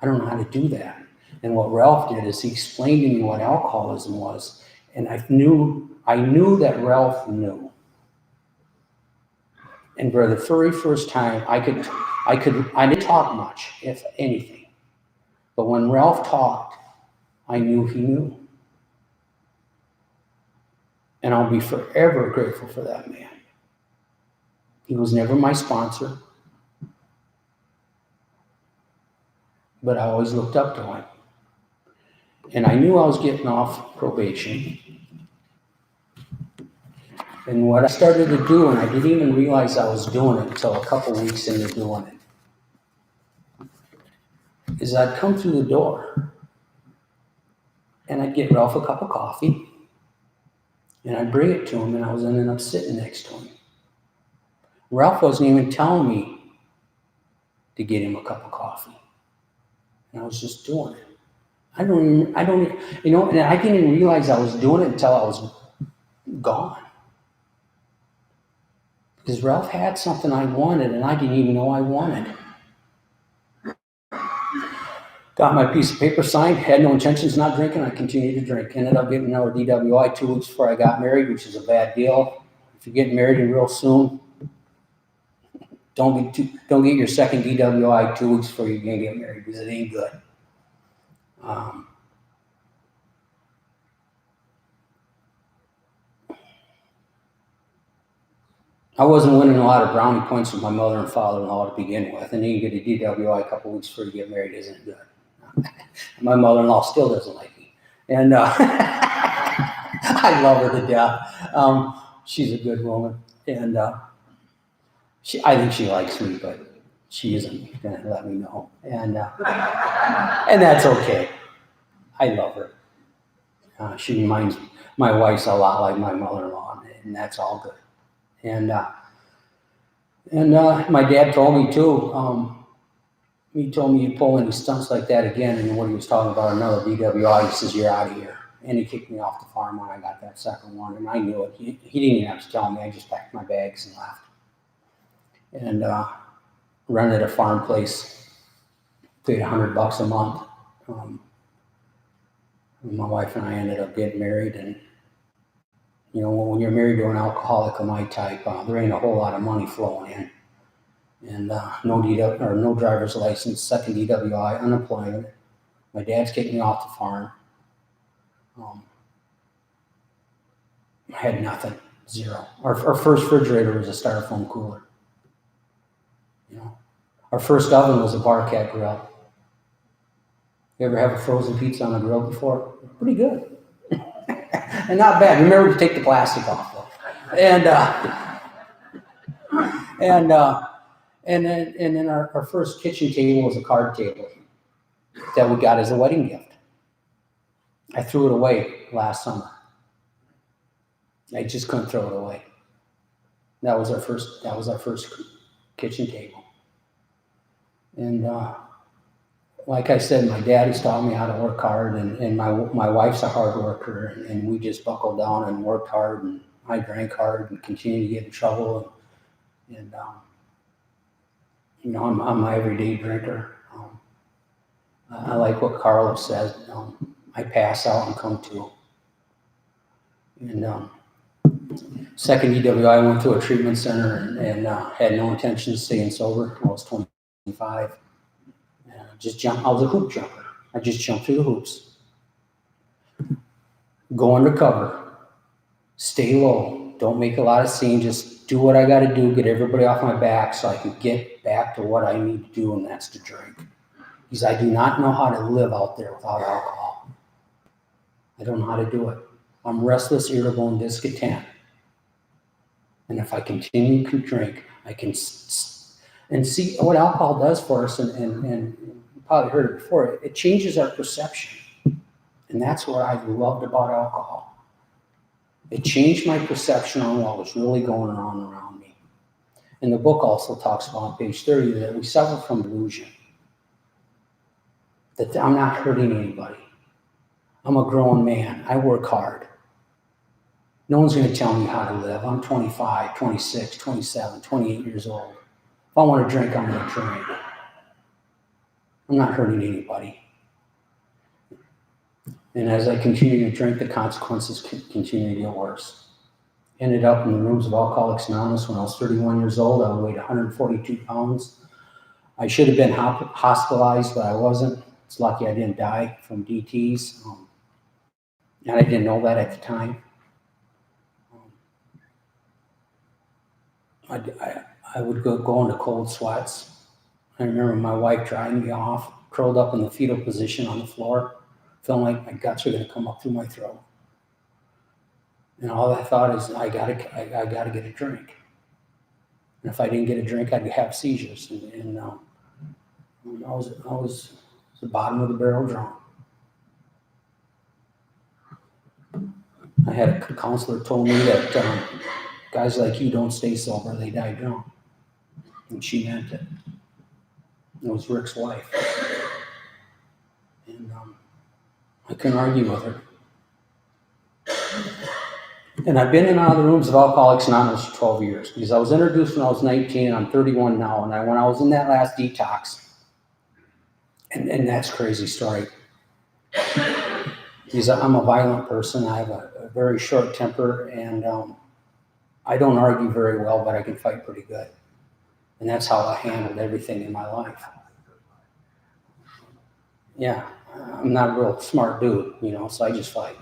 I don't know how to do that. And what Ralph did is he explained to me what alcoholism was. And I knew that Ralph knew. And for the very first time, I didn't talk much, if anything. But when Ralph talked, I knew he knew. And I'll be forever grateful for that man. He was never my sponsor, but I always looked up to him. And I knew I was getting off probation. And what I started to do, and I didn't even realize I was doing it until a couple weeks into doing it, is I'd come through the door and I'd get Ralph a cup of coffee and I'd bring it to him, and I was ending up sitting next to him. Ralph wasn't even telling me to get him a cup of coffee. And I was just doing it. And I didn't even realize I was doing it until I was gone. Because Ralph had something I wanted, and I didn't even know I wanted. Got my piece of paper signed, had no intentions of not drinking, I continued to drink. Ended up getting another DWI 2 weeks before I got married, which is a bad deal. If you're getting married real soon, don't get your second DWI 2 weeks before you're going to get married, because it ain't good. I wasn't winning a lot of brownie points with my mother and father-in-law to begin with, and then you get a DWI a couple weeks before you get married isn't good. My mother-in-law still doesn't like me, and I love her to death. She's a good woman, and I think she likes me, but she isn't going to let me know, and that's okay. I love her. She reminds my wife's a lot like my mother-in-law, and that's all good. And my dad told me too. He told me you pull any stunts like that again, and when he was talking about another DWI, he says you're out of here. And he kicked me off the farm when I got that second one, and I knew it. He didn't even have to tell me. I just packed my bags and left. And rented a farm place, paid $100 a month. My wife and I ended up getting married, and when you're married to an alcoholic of my type, there ain't a whole lot of money flowing in, and no driver's license, second DWI, unemployment. My dad's kicked me off the farm. I had nothing, zero. Our first refrigerator was a styrofoam cooler. Our first oven was a Barcat grill. You ever have a frozen pizza on a grill before? Pretty good. And not bad. Remember to take the plastic off though. And then our first kitchen table was a card table that we got as a wedding gift. I threw it away last summer. I just couldn't throw it away. That was our first kitchen table. And like I said, my dad has taught me how to work hard, and my wife's a hard worker, and we just buckled down and worked hard, and I drank hard and continued to get in trouble. And you know, I'm my everyday drinker. I like what Carlos said. I pass out and come to. And second DWI, I went to a treatment center and had no intention of staying sober. I was 25. I was a hoop jumper. I just jumped through the hoops. Go undercover. Stay low. Don't make a lot of scenes. Just do what I got to do. Get everybody off my back so I can get back to what I need to do, and that's to drink. Because I do not know how to live out there without alcohol. I don't know how to do it. I'm restless, irritable, and discontent. And if I continue to drink, I can and see what alcohol does for us, and you probably heard it before, it changes our perception. And that's what I loved about alcohol. It changed my perception on what was really going on around me. And the book also talks about on page 30 that we suffer from delusion. That I'm not hurting anybody. I'm a grown man. I work hard. No one's going to tell me how to live. I'm 25, 26, 27, 28 years old. If I want to drink, I'm going to drink. I'm not hurting anybody. And as I continue to drink, the consequences continue to get worse. Ended up in the rooms of Alcoholics Anonymous when I was 31 years old. I weighed 142 pounds. I should have been hospitalized, but I wasn't. It's lucky I didn't die from DTs. And I didn't know that at the time. I would go into cold sweats. I remember my wife drying me off, curled up in the fetal position on the floor, feeling like my guts are going to come up through my throat. And all I thought is, I gotta get a drink. And if I didn't get a drink, I'd have seizures. And I was the bottom of the barrel drunk. I had a counselor told me that guys like you don't stay sober, they die drunk. And she meant it. It was Rick's wife. And I couldn't argue with her. And I've been in and out of the rooms of Alcoholics Anonymous for 12 years because I was introduced when I was 19 and I'm 31 now. And when I was in that last detox, and that's a crazy story. Because I'm a violent person. I have a very short temper, and I don't argue very well, but I can fight pretty good. And that's how I handled everything in my life. Yeah, I'm not a real smart dude, so I just fight.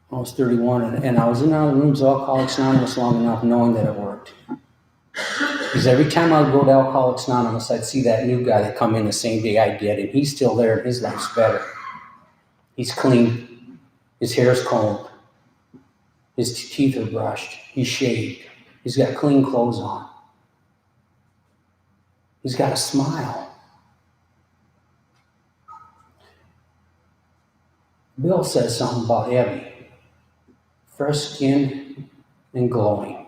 I was 31, and I was in and out of the rooms of Alcoholics Anonymous long enough knowing that it worked. Because every time I would go to Alcoholics Anonymous, I'd see that new guy that come in the same day I did, and he's still there, and his life's better. He's clean. His hair's combed. His teeth are brushed. He's shaved. He's got clean clothes on. He's got a smile. Bill says something about Abby. Fresh skin and glowing.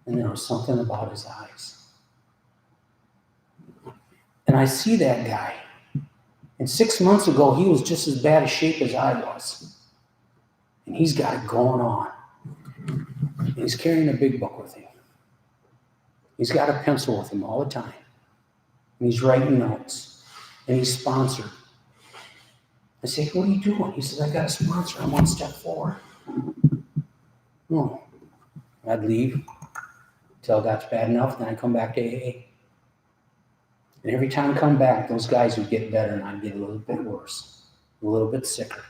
And there was something about his eyes. And I see that guy. And 6 months ago, he was just as bad a shape as I was. And he's got it going on. And he's carrying a big book with him. He's got a pencil with him all the time. And he's writing notes. And he's sponsored. I say, what are you doing? He says, I got a sponsor. I'm on step 4. Oh, I'd leave until that's bad enough. Then I'd come back to AA. And every time I come back, those guys would get better and I'd get a little bit worse, a little bit sicker,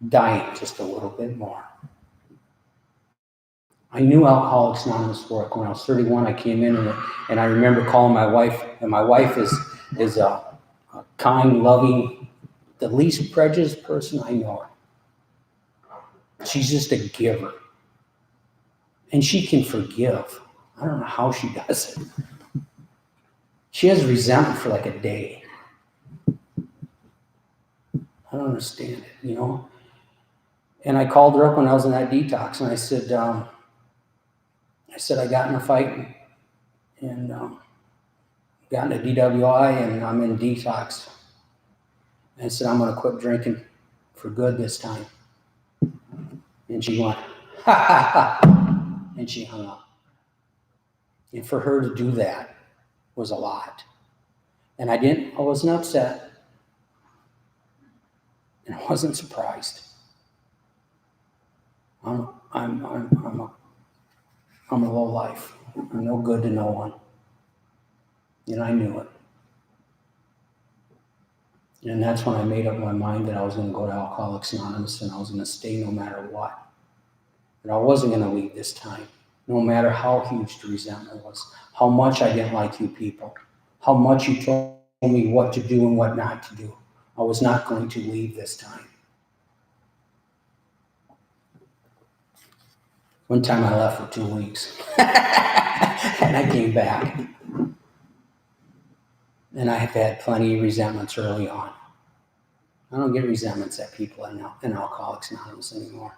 dying just a little bit more. I knew Alcoholics Anonymous worked. When I was 31, I came in and I remember calling my wife, and my wife is a kind, loving, the least prejudiced person I know. She's just a giver. And she can forgive. I don't know how she does it. She has resentment for like a day. don't understand it, you know? And I called her up when I was in that detox, and I said, I got in a fight and got in a DWI, and I'm in detox. And I said, I'm going to quit drinking for good this time. And she went, ha ha ha, and she hung up. And for her to do that was a lot. And I wasn't upset. And I wasn't surprised. I'm a low life. I'm no good to no one. And I knew it. And that's when I made up my mind that I was going to go to Alcoholics Anonymous and I was going to stay no matter what. And I wasn't going to leave this time, no matter how huge the resentment was, how much I didn't like you people, how much you told me what to do and what not to do. I was not going to leave this time. One time I left for 2 weeks and I came back. And I have had plenty of resentments early on. I don't get resentments at people in Alcoholics Anonymous anymore.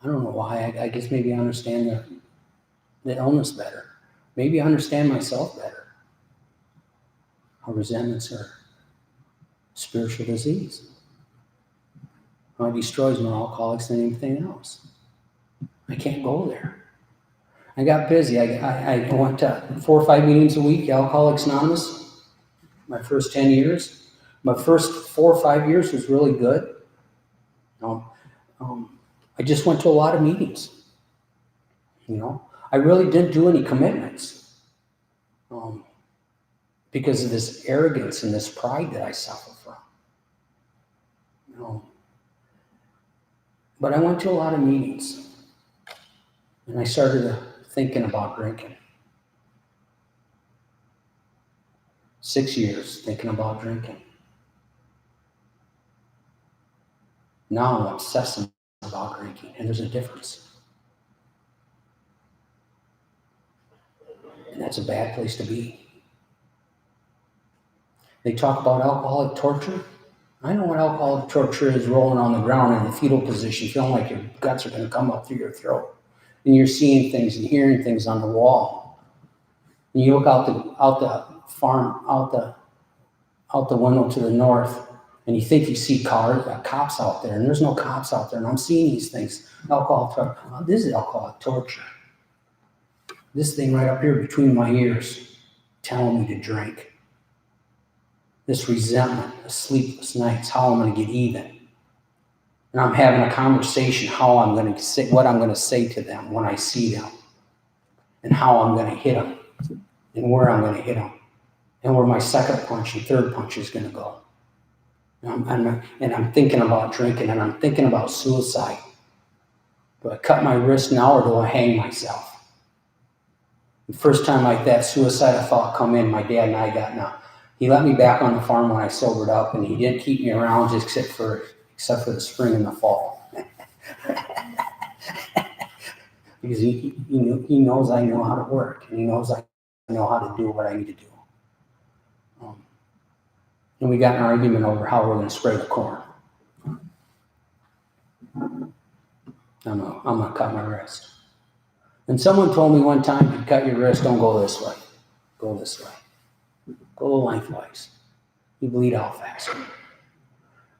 I don't know why. I guess maybe I understand the illness better. Maybe I understand myself better. How resentments are spiritual disease. How it destroys more alcoholics than anything else. I can't go there. I got busy. I went to 4 or 5 meetings a week, Alcoholics Anonymous. My first 10 years. My first 4 or 5 years was really good. I just went to a lot of meetings. You know, I really didn't do any commitments because of this arrogance and this pride that I suffer from. But I went to a lot of meetings, and I started thinking about drinking. 6 years thinking about drinking. Now I'm obsessing about drinking, and there's a difference. And that's a bad place to be. They talk about alcoholic torture. I know what alcoholic torture is: rolling on the ground in the fetal position, feeling like your guts are going to come up through your throat. And you're seeing things and hearing things on the wall. And you look out the window to the north, and you think you see cops out there, and there's no cops out there, and I'm seeing these things. This is alcoholic torture. This thing right up here between my ears telling me to drink. This resentment, the sleepless nights, how I'm going to get even. And I'm having a conversation how I'm going to say, what I'm going to say to them when I see them, and how I'm going to hit them, and where I'm going to hit them, and where my second punch and third punch is going to go. And I'm thinking about drinking, and I'm thinking about suicide. Do I cut my wrist now, or do I hang myself? The first time like that suicidal thought come in, my dad and I got now. He let me back on the farm when I sobered up, and he didn't keep me around just except for the spring and the fall. Because he knows I know how to work, and he knows I know how to do what I need to do. And we got in an argument over how we're going to spray the corn. I'm going to cut my wrist. And someone told me one time, if you cut your wrist, don't go this way. Go this way. Go lengthwise. You bleed out faster.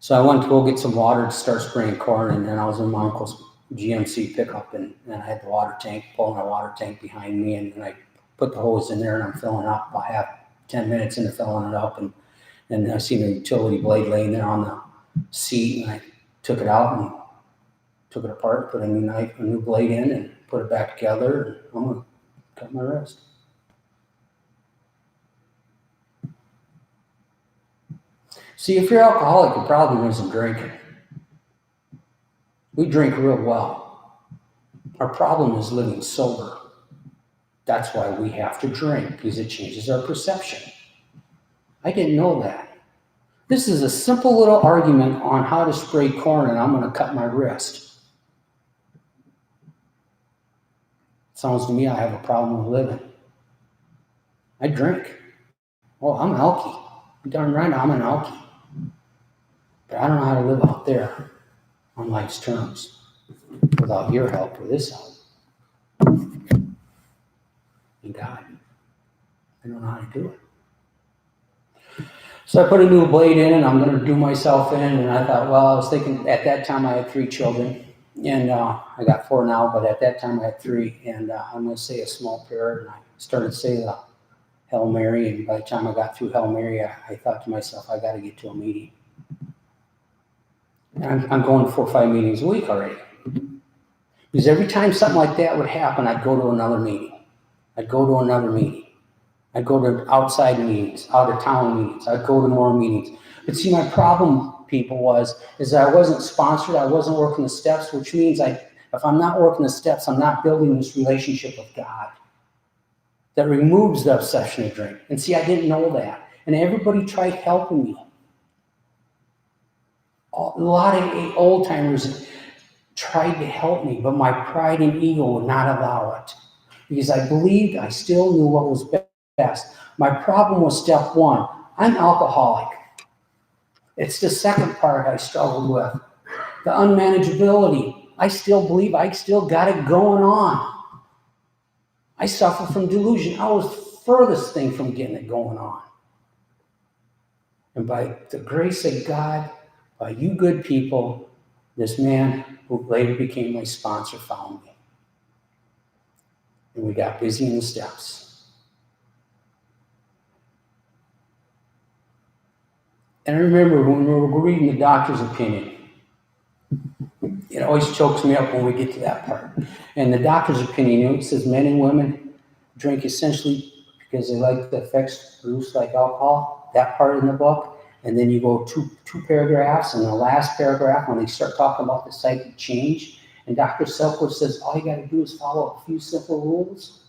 So I went to go get some water to start spraying corn, and then I was in my uncle's GMC pickup, and I had the water tank, pulling my water tank behind me, and I put the hose in there, and I'm filling up. I have 10 minutes into filling it up, and I seen a utility blade laying there on the seat, and I took it out and took it apart, put a new blade in, and put it back together, and I'm going to cut my wrist. See, if you're alcoholic, your problem isn't drinking. We drink real well. Our problem is living sober. That's why we have to drink, because it changes our perception. I didn't know that. This is a simple little argument on how to spray corn, and I'm going to cut my wrist. Sounds to me I have a problem with living. I drink. Well, I'm alky. Darn right I'm an alky. But I don't know how to live out there on life's terms without your help or this help. And God, I don't know how to do it. So I put a new blade in and I'm going to do myself in. And I thought, well, I was thinking at that time I had 3 children. And I got 4 now, but at that time I had 3. And I'm going to say a small prayer. And I started to say the Hail Mary. And by the time I got through Hail Mary, I thought to myself, I got to get to a meeting. And I'm going 4 or 5 meetings a week already. Because every time something like that would happen, I'd go to another meeting. I'd go to another meeting. I'd go to outside meetings, out of town meetings. I'd go to more meetings. But see, my problem, people, is that I wasn't sponsored. I wasn't working the steps, which means if I'm not working the steps, I'm not building this relationship with God that removes the obsession of drink. And see, I didn't know that. And everybody tried helping me. A lot of old timers tried to help me, but my pride and ego would not allow it. Because I believed I still knew what was best. My problem was step 1. I'm alcoholic. It's the second part I struggled with. The unmanageability. I still believe I still got it going on. I suffer from delusion. I was the furthest thing from getting it going on. And by the grace of God, by you good people, this man who later became my sponsor found me. And we got busy in the steps. And I remember when we were reading the doctor's opinion, it always chokes me up when we get to that part. And the doctor's opinion, it says men and women drink essentially because they like the effects produced like alcohol, that part in the book. And then you go two paragraphs, and the last paragraph, when they start talking about the psychic change, and Dr. Selkirk says, all you got to do is follow a few simple rules.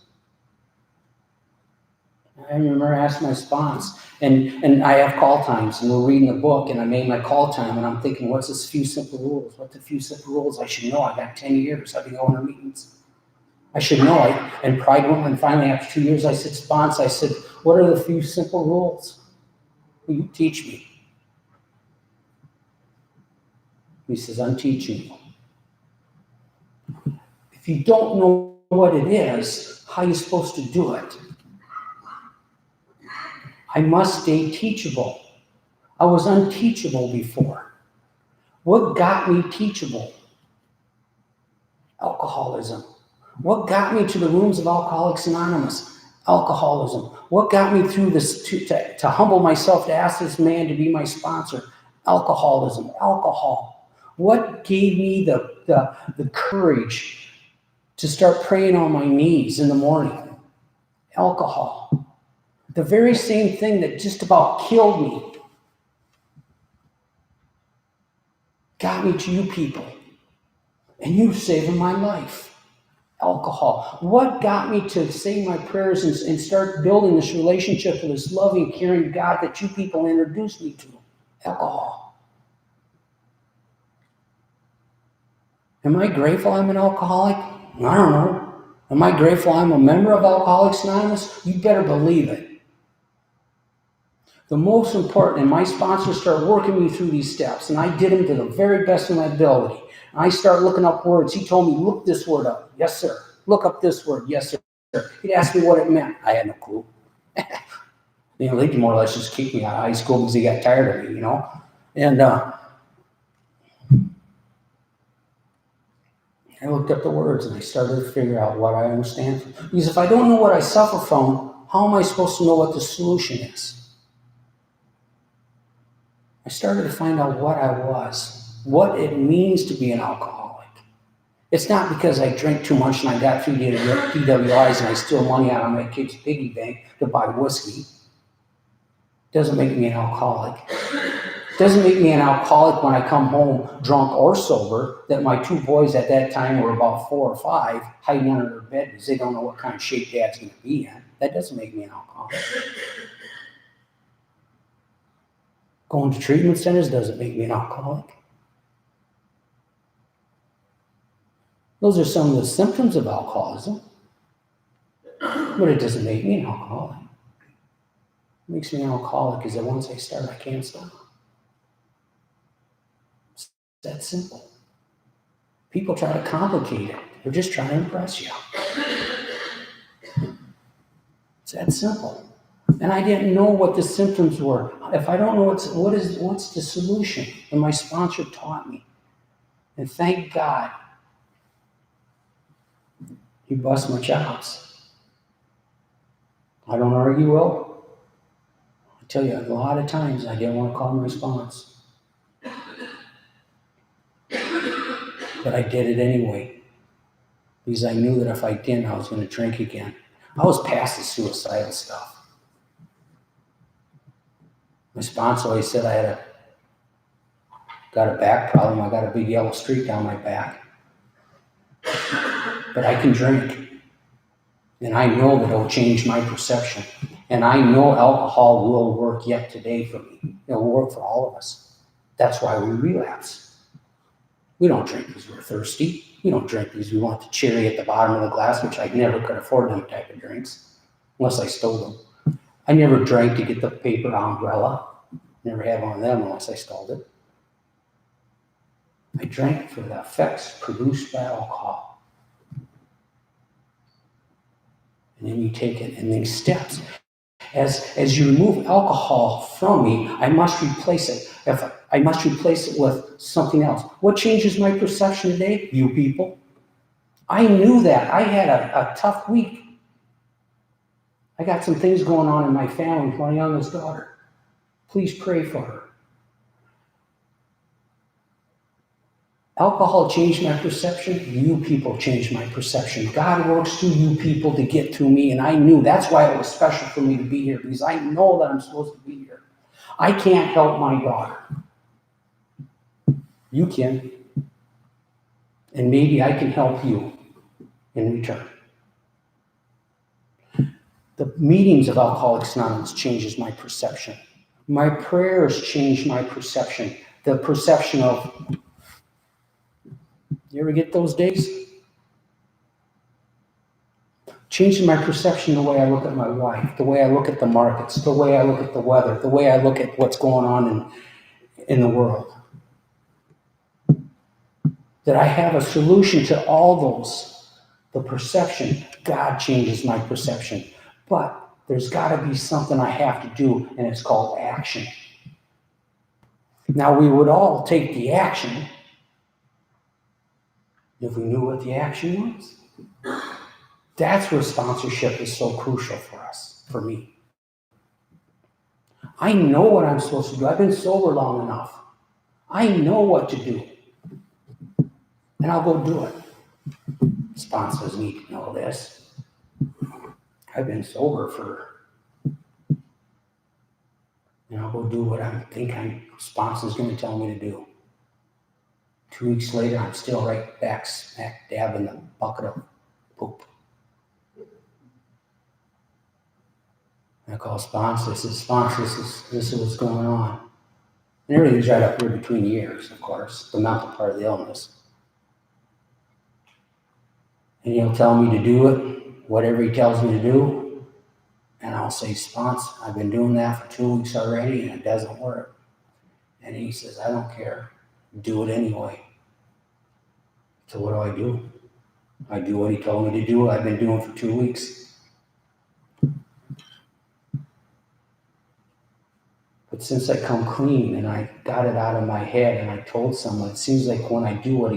I remember asking my sponsor, and I have call times, and we're reading the book, and I made my call time, and I'm thinking, what's this few simple rules? What's the few simple rules? I should know. I got 10 years. I've been going to meetings. I should know. And pride went, and finally, after 2 years, I said, sponsor, I said, what are the few simple rules? Will you teach me? He says, I'm teaching you. If you don't know what it is, how are you supposed to do it? I must stay teachable. I was unteachable before. What got me teachable? Alcoholism. What got me to the rooms of Alcoholics Anonymous? Alcoholism. What got me through this to humble myself to ask this man to be my sponsor? Alcoholism. Alcohol. What gave me the courage to start praying on my knees in the morning? Alcohol. The very same thing that just about killed me got me to you people. And you've saved my life. Alcohol. What got me to say my prayers and start building this relationship with this loving, caring God that you people introduced me to? Alcohol. Am I grateful I'm an alcoholic? I don't know. Am I grateful I'm a member of Alcoholics Anonymous? You better believe it. The most important, and my sponsors started working me through these steps, and I did them to the very best of my ability. I started looking up words. He told me, look this word up. Yes, sir. Look up this word. Yes, sir. He'd ask me what it meant. I had no clue. They more or less just kicked me out of high school because he got tired of me, And I looked up the words and I started to figure out what I understand. Because if I don't know what I suffer from, how am I supposed to know what the solution is? I started to find out what I was, what it means to be an alcoholic. It's not because I drank too much and I got 3 DWIs and I steal money out of my kid's piggy bank to buy whiskey. It doesn't make me an alcoholic. It doesn't make me an alcoholic when I come home drunk or sober, that my 2 boys at that time were about 4 or 5, hiding under their bed because they don't know what kind of shape dad's going to be in. That doesn't make me an alcoholic. Going to treatment centers doesn't make me an alcoholic. Those are some of the symptoms of alcoholism, but it doesn't make me an alcoholic. What makes me an alcoholic is that once I start, I can't stop. that simple. People try to complicate it. They're just trying to impress you. It's that simple. And I didn't know what the symptoms were. If I don't know what's the solution, and my sponsor taught me. And thank God, he busts my chops. I don't argue well. I tell you, a lot of times I didn't want to call my response. But I did it anyway. Because I knew that if I didn't, I was going to drink again. I was past the suicidal stuff. My sponsor always said I got a back problem. I got a big yellow streak down my back. But I can drink. And I know that it'll change my perception. And I know alcohol will work yet today for me. It'll work for all of us. That's why we relapse. We don't drink because we're thirsty. We don't drink because we want the cherry at the bottom of the glass, which I never could afford them type of drinks, unless I stole them. I never drank to get the paper umbrella. Never had one of them unless I stole it. I drank for the effects produced by alcohol. And then you take it in these steps. As you remove alcohol from me, I must replace it. I must replace it with something else. What changes my perception today? You people. I knew that. I had a tough week. I got some things going on in my family with my youngest daughter. Please pray for her. Alcohol changed my perception. You people changed my perception. God works through you people to get to me, and I knew that's why it was special for me to be here, because I know that I'm supposed to be here. I can't help my daughter. You can. And maybe I can help you in return. The meetings of Alcoholics Anonymous changes my perception. My prayers change my perception. The perception of, you ever get those days? Changing my perception, the way I look at my wife, the way I look at the markets, the way I look at the weather, the way I look at what's going on in the world. That I have a solution to all those. The perception, God changes my perception. But there's got to be something I have to do, and it's called action. Now, we would all take the action if we knew what the action was. That's where sponsorship is so crucial for us, for me. I know what I'm supposed to do. I've been sober long enough. I know what to do. And I'll go do it. Sponsors need to know this. I've been sober and I'll go do what I think sponsor's going to tell me to do. 2 weeks later, I'm still right back smack dab in the bucket of poop. I call sponsor. I said, sponsor, this is what's going on. And everything's right up here between the ears, of course, the mental part of the illness. And he'll tell me to do it, whatever he tells me to do. And I'll say, sponsor, I've been doing that for 2 weeks already and it doesn't work. And he says, I don't care. Do it anyway. So what do? I do what he told me to do. I've been doing for 2 weeks. But since I come clean and I got it out of my head and I told someone, it seems like when I do what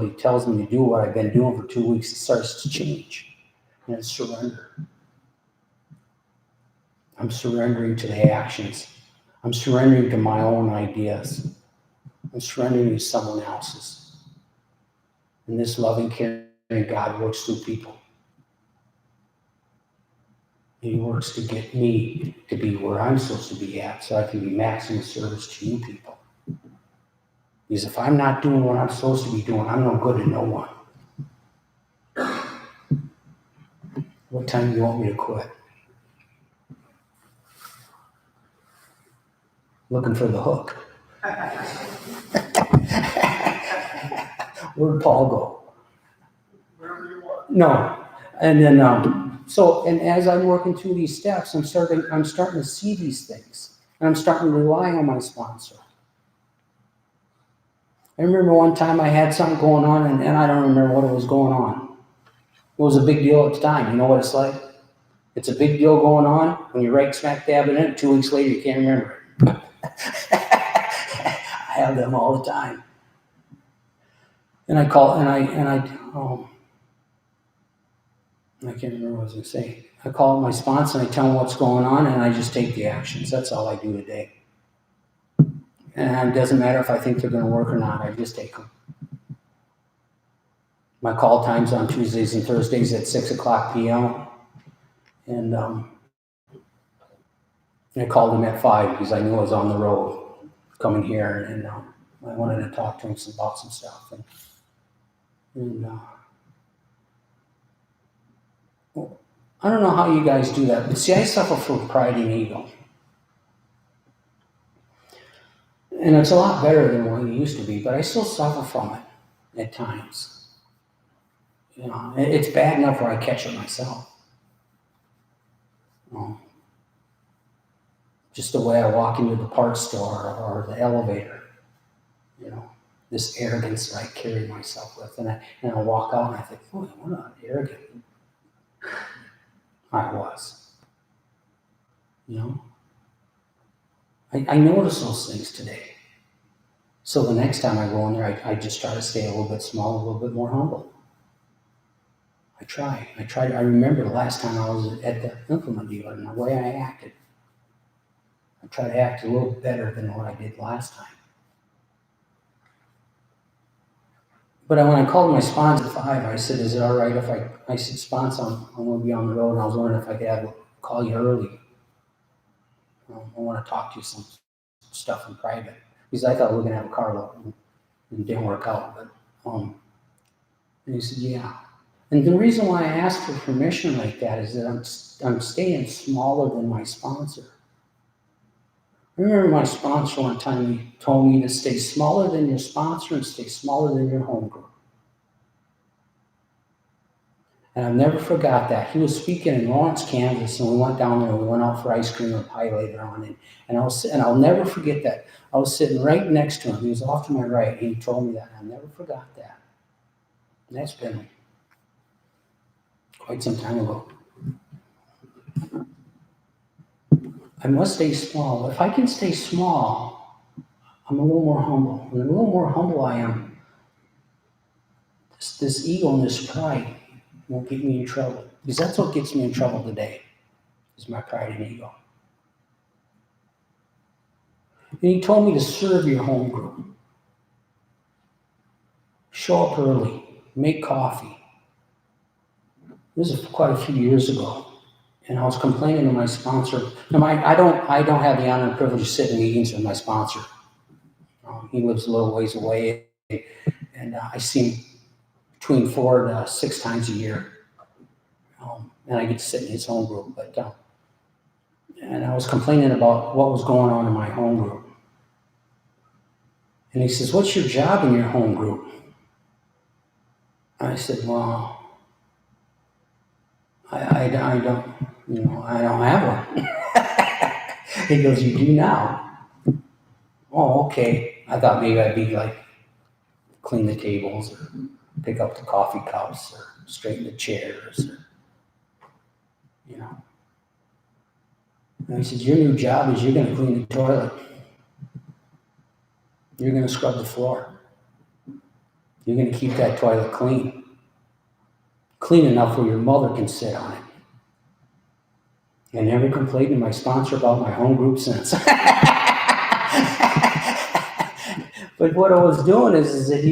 he tells me to do, what I've been doing for 2 weeks, it starts to change. And it's surrender. I'm surrendering to the actions. I'm surrendering to my own ideas. I'm surrendering to someone else's. And this loving, caring God works through people. He works to get me to be where I'm supposed to be at so I can be maximum service to you people. Because if I'm not doing what I'm supposed to be doing, I'm no good to no one. What time do you want me to quit? Looking for the hook. Where'd Paul go? Wherever you want. No. And then, and as I'm working through these steps, I'm starting to see these things. And I'm starting to rely on my sponsor. I remember one time I had something going on and I don't remember what it was going on. It was a big deal at the time. You know what it's like? It's a big deal going on when you're right smack dab in it. 2 weeks later, you can't remember it. I have them all the time. And I call, and I can't remember what I was going to say. I call my sponsor and I tell them what's going on and I just take the actions. That's all I do today. And it doesn't matter if I think they're going to work or not. I just take them. My call time's on Tuesdays and Thursdays at 6:00 p.m. And I called him at 5 because I knew I was on the road coming here, and I wanted to talk to him about some stuff. Well, I don't know how you guys do that, but see, I suffer from pride and ego. And it's a lot better than what it used to be, but I still suffer from it at times. You know, it's bad enough where I catch it myself. Just the way I walk into the parts store or the elevator, you know, this arrogance that I carry myself with. And I walk out and I think, boy, what an arrogant I was. You know? I notice those things today. So the next time I go in there, I just try to stay a little bit small, a little bit more humble. I try. I remember the last time I was at the implement dealer and the way I acted. I try to act a little better than what I did last time. But when I called my sponsor at 5, I said, is it all right if I said, sponsor, I'm going to be on the road, and I was wondering if I could call you early. I want to talk to you some stuff in private. Because I thought we were going to have a car load, and it didn't work out. But and he said, yeah. And the reason why I asked for permission like that is that I'm staying smaller than my sponsor. I remember my sponsor one time, he told me to stay smaller than your sponsor and stay smaller than your home group. And I've never forgot that. He was speaking in Lawrence, Kansas, and we went down there and we went out for ice cream and pie later on. And I'll never forget that. I was sitting right next to him. He was off to my right, and he told me that. I never forgot that. And that's been quite some time ago. I must stay small. If I can stay small, I'm a little more humble. And the little more humble I am, this ego and this pride won't get me in trouble. Because that's what gets me in trouble today, is my pride and ego. And he told me to serve your home group. Show up early. Make coffee. This is quite a few years ago. And I was complaining to my sponsor. Now, I don't have the honor and privilege of sitting in meetings with my sponsor. He lives a little ways away, and I see him between 4 to 6 times a year. And I get to sit in his home group. And I was complaining about what was going on in my home group. And he says, what's your job in your home group? I said, well, I don't, I don't have one. He goes, you do now. Oh, okay. I thought maybe I'd be like, clean the tables or pick up the coffee cups or straighten the chairs or, And he said, your new job is you're going to clean the toilet. You're going to scrub the floor. You're going to keep that toilet clean. Clean enough where your mother can sit on it. I never complained to my sponsor about my home group since. But what I was doing is that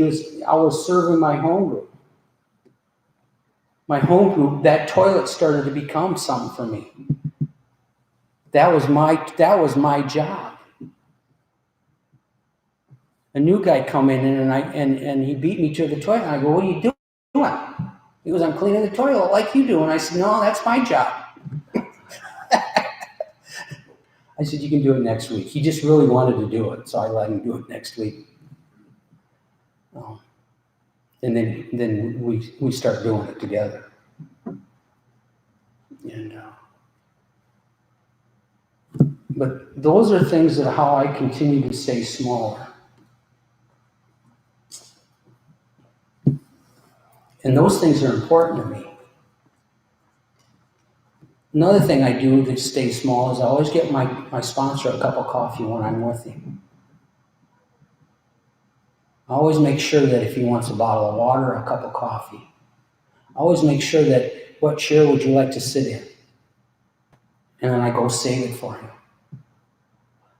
I was serving my home group. My home group, that toilet started to become something for me. That was my job. A new guy come in and he beat me to the toilet. And I go, what are you doing? He goes, I'm cleaning the toilet like you do. And I said, no, that's my job. I said, you can do it next week. He just really wanted to do it, so I let him do it next week. And then we start doing it together. And but those are things that how I continue to stay smaller. And those things are important to me. Another thing I do to stay small is I always get my sponsor a cup of coffee when I'm with him. I always make sure that if he wants a bottle of water, a cup of coffee. I always make sure that, what chair would you like to sit in? And then I go save it for him.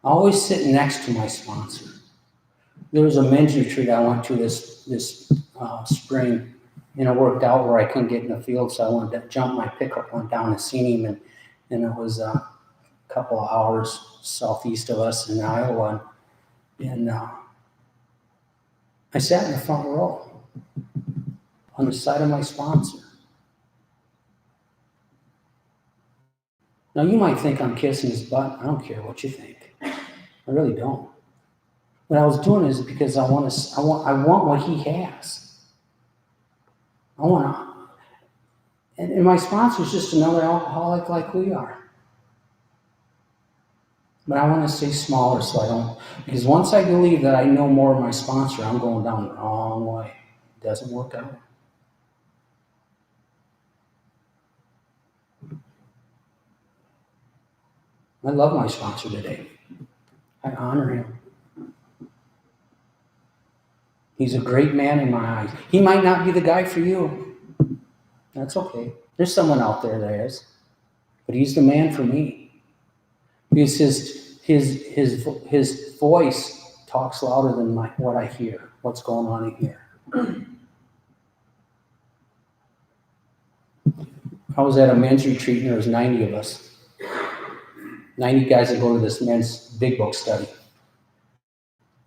I always sit next to my sponsor. There was a men's retreat I went to this spring, and it worked out where I couldn't get in the field, so I wanted to jump my pickup, went down and seen him, and it was a couple of hours southeast of us in Iowa, and I sat in the front row on the side of my sponsor. Now you might think I'm kissing his butt. I don't care what you think. I really don't. What I was doing is because I want what he has. And my sponsor's just another alcoholic like we are. But I want to stay smaller so I don't, because once I believe that I know more of my sponsor, I'm going down the wrong way. It doesn't work out. I love my sponsor today. I honor him. He's a great man in my eyes. He might not be the guy for you. That's okay. There's someone out there that is. But he's the man for me. Because his voice talks louder than what I hear, what's going on in here. I was at a men's retreat and there was 90 of us. 90 guys that go to this men's big book study.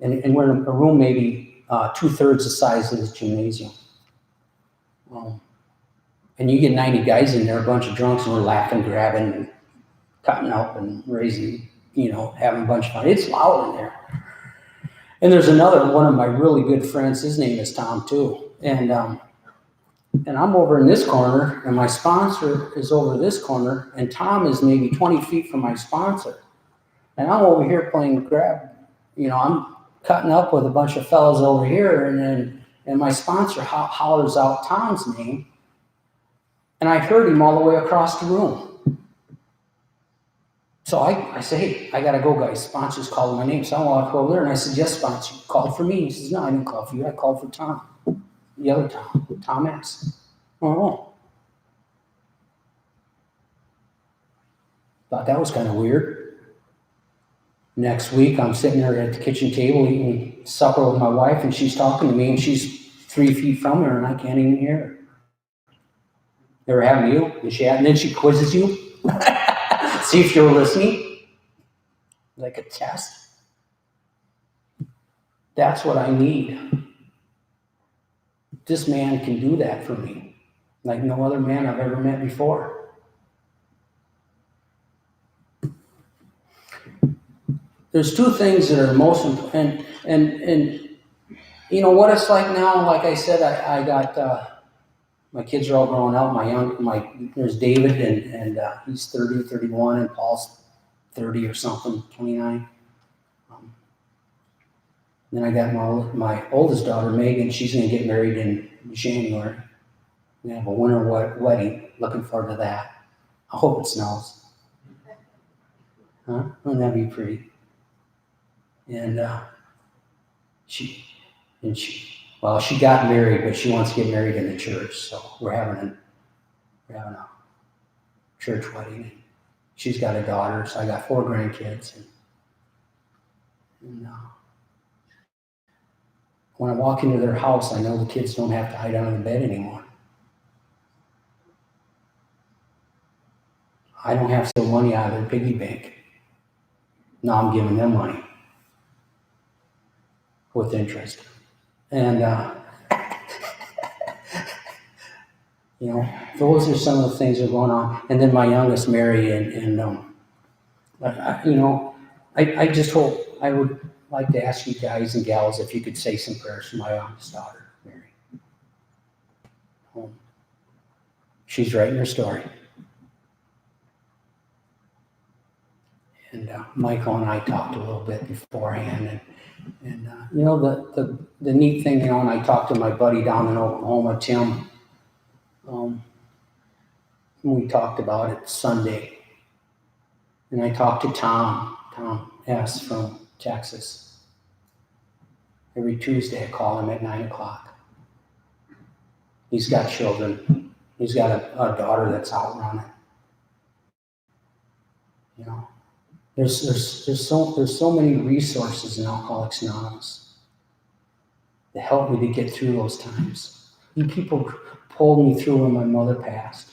And we're in a room maybe 2/3 the size of this gymnasium. And you get 90 guys in there, a bunch of drunks, and we're laughing, grabbing, and cutting up and raising, having a bunch of fun. It's loud in there. And there's another one of my really good friends. His name is Tom too. And I'm over in this corner, and my sponsor is over this corner, and Tom is maybe 20 feet from my sponsor. And I'm over here playing grab. I'm cutting up with a bunch of fellas over here, and my sponsor hollers out Tom's name, and I heard him all the way across the room. So I say, hey, I gotta go, guys. Sponsor's calling my name. So I walk over there and I said, yes, sponsor, you called for me. He says, no, I didn't call for you. I called for Tom. The other Tom S. Oh. Thought that was kind of weird. Next week, I'm sitting there at the kitchen table eating supper with my wife, and she's talking to me, and she's 3 feet from her, and I can't even hear her. Ever happened to you? And then she quizzes you. See if you're listening. Like a test. That's what I need. This man can do that for me. Like no other man I've ever met before. There's two things that are most important. And what it's like now, like I said, I got... my kids are all growing up. There's David, and he's 30, 31, and Paul's 30 or something, 29. Then I got my oldest daughter, Megan. She's going to get married in January. We have a winter wedding. Looking forward to that. I hope it snows. Huh? Wouldn't that be pretty? And she got married, but she wants to get married in the church. So we're having a church wedding. She's got a daughter, so I got 4 grandkids. And when I walk into their house, I know the kids don't have to hide under the bed anymore. I don't have to steal money out of their piggy bank. Now I'm giving them money with interest. And, those are some of the things that are going on. And then my youngest, Mary, I just hope, I would like to ask you guys and gals if you could say some prayers for my youngest daughter, Mary. She's writing her story. And Michael and I talked a little bit beforehand, and the neat thing, and I talked to my buddy down in Oklahoma, Tim, we talked about it Sunday. And I talked to Tom S. from Texas. Every Tuesday I call him at 9:00. He's got children. He's got a daughter that's out running. You know, there's so many resources in Alcoholics Anonymous that helped me to get through those times. You people pulled me through when my mother passed.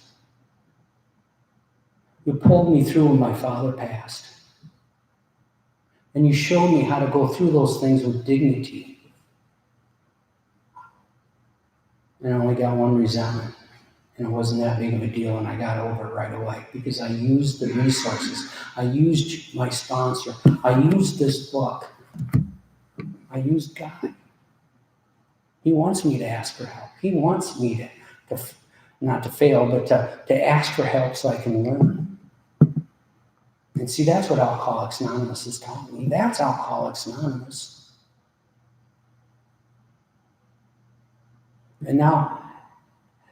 You pulled me through when my father passed. And you showed me how to go through those things with dignity. And I only got one resentment. And it wasn't that big of a deal, and I got over it right away because I used the resources. I used my sponsor. I used this book. I used God. He wants me to ask for help. He wants me to not to fail, but to ask for help so I can learn. And see, that's what Alcoholics Anonymous has taught me. That's Alcoholics Anonymous. And now,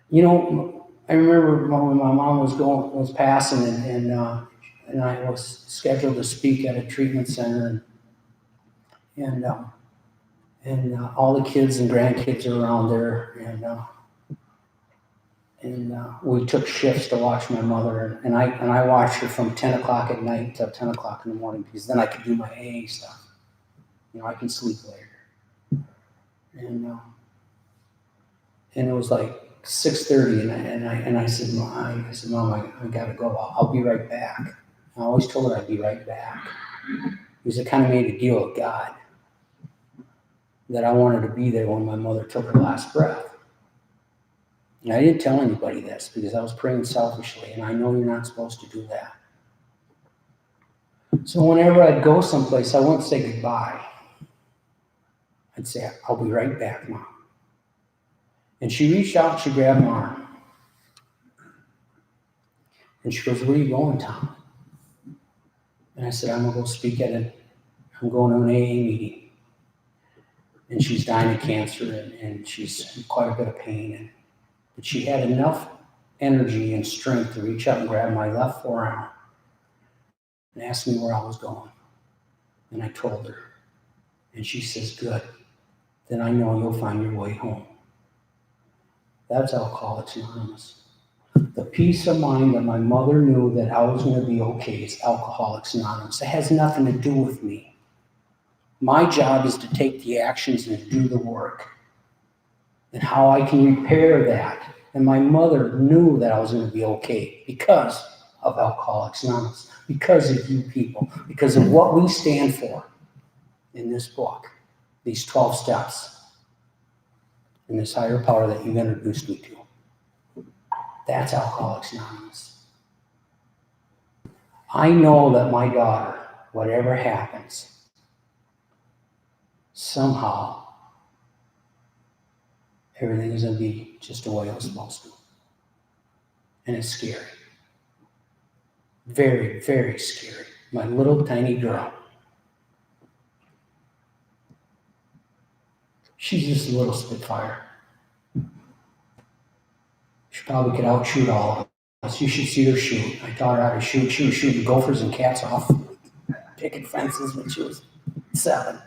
you know, I remember when my mom was passing, and I was scheduled to speak at a treatment center, and all the kids and grandkids are around there, and we took shifts to watch my mother, and I watched her from 10:00 at night till 10:00 in the morning, because then I could do my AA stuff. You know, I can sleep later, and it was like 6:30, and I said, Mom, I gotta go. I'll be right back. I always told her I'd be right back, because I kind of made a deal with God that I wanted to be there when my mother took her last breath. And I didn't tell anybody this because I was praying selfishly, and I know you're not supposed to do that. So whenever I'd go someplace, I wouldn't say goodbye. I'd say, I'll be right back, Mom. And she reached out, she grabbed my arm. And she goes, where are you going, Tom? And I said, I'm going to an AA meeting. And she's dying of cancer, and she's in quite a bit of pain. But she had enough energy and strength to reach out and grab my left forearm and ask me where I was going. And I told her. And she says, good. Then I know you'll find your way home. That's Alcoholics Anonymous. The peace of mind that my mother knew that I was going to be okay is Alcoholics Anonymous. It has nothing to do with me. My job is to take the actions and do the work. And how I can repair that. And my mother knew that I was going to be okay because of Alcoholics Anonymous, because of you people, because of what we stand for in this book, these 12 steps, and this higher power that you've introduced me to. That's Alcoholics Anonymous. I know that my daughter, whatever happens, somehow everything is going to be just the way it was supposed to. And it's scary. Very, very scary. My little tiny girl. She's just a little spitfire. She probably could outshoot all of us. You should see her shoot. I taught her how to shoot. She was shooting gophers and cats off picket fences when she was 7.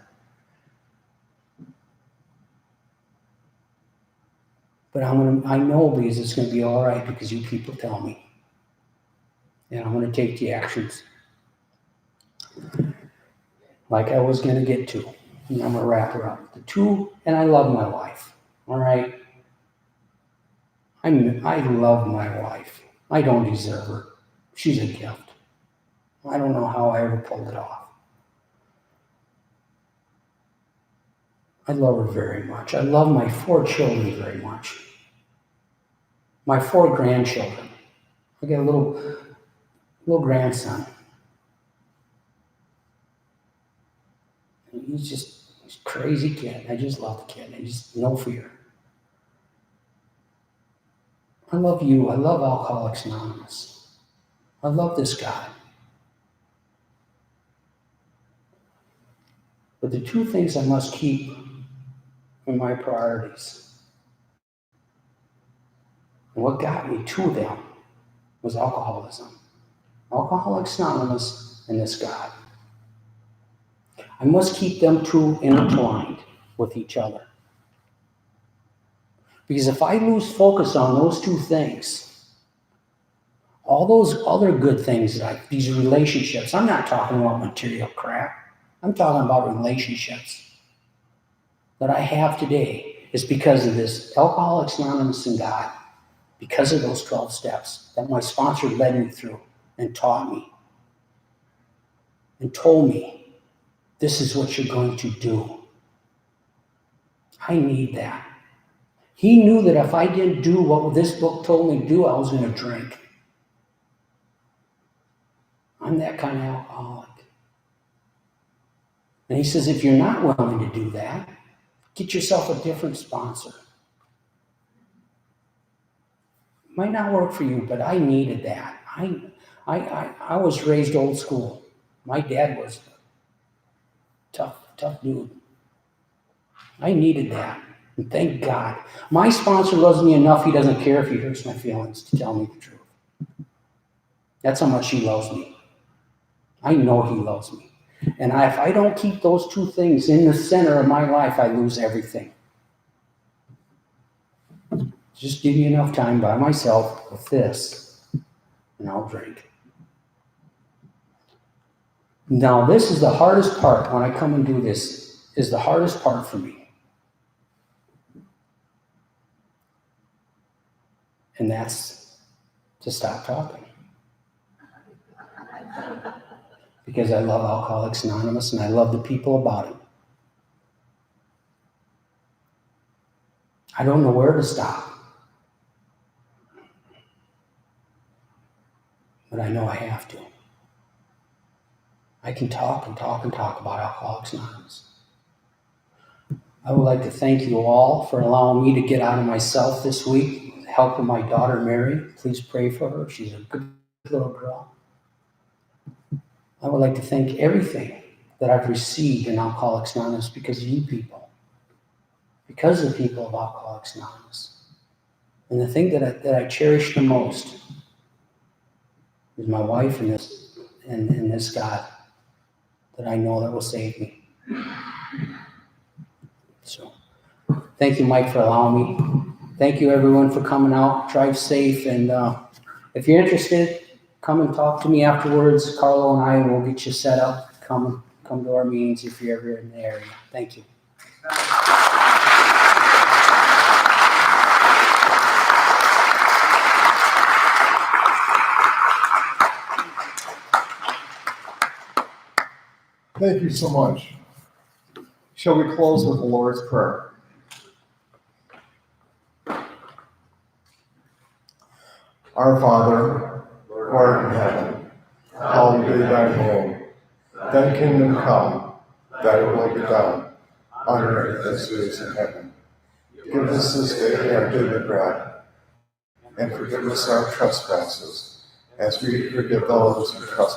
But I know because it's going to be all right because you people tell me. And I'm going to take the actions like I was going to get to. And I'm going to wrap her up. And I love my wife. All right? I love my wife. I don't deserve her. She's a gift. I don't know how I ever pulled it off. I love her very much. I love my 4 children very much. My 4 grandchildren. I got a little grandson. He's a crazy kid. I just love the kid. I just no fear. I love you. I love Alcoholics Anonymous. I love this God. But the 2 things I must keep are my priorities. And what got me to them was alcoholism. Alcoholics Anonymous and this God. I must keep them two intertwined with each other. Because if I lose focus on those two things, all those other good things, like these relationships, I'm not talking about material crap. I'm talking about relationships that I have today is because of this Alcoholics Anonymous and God, because of those 12 steps that my sponsor led me through and taught me and told me, this is what you're going to do. I need that. He knew that if I didn't do what this book told me to do, I was going to drink. I'm that kind of alcoholic. And he says, if you're not willing to do that, get yourself a different sponsor. Might not work for you, but I needed that. I was raised old school. My dad was a tough dude. I needed that. And thank God. My sponsor loves me enough, he doesn't care if he hurts my feelings to tell me the truth. That's how much he loves me. I know he loves me. And if I don't keep those two things in the center of my life, I lose everything. Just give me enough time by myself with this, and I'll drink. Now, this is the hardest part when I come and do this, is the hardest part for me. And that's to stop talking. Because I love Alcoholics Anonymous and I love the people about it. I don't know where to stop. But I know I have to. I can talk and talk and talk about Alcoholics Anonymous. I would like to thank you all for allowing me to get out of myself this week with the help of my daughter, Mary. Please pray for her. She's a good little girl. I would like to thank everything that I've received in Alcoholics Anonymous because of you people. Because of the people of Alcoholics Anonymous. And the thing that I cherish the most is my wife and this God that I know that will save me. So, thank you, Mike, for allowing me. Thank you, everyone, for coming out. Drive safe, and if you're interested, come and talk to me afterwards. Carlo and I will get you set up. Come to our meetings if you're ever in the area. Thank you. Thank you so much. Shall we close with the Lord's Prayer? Our Father, who art in heaven, hallowed be thy name. Thy kingdom come, thy will be done, on earth as it is in heaven. Give us this day our daily bread, and forgive us our trespasses, as we forgive those who trespass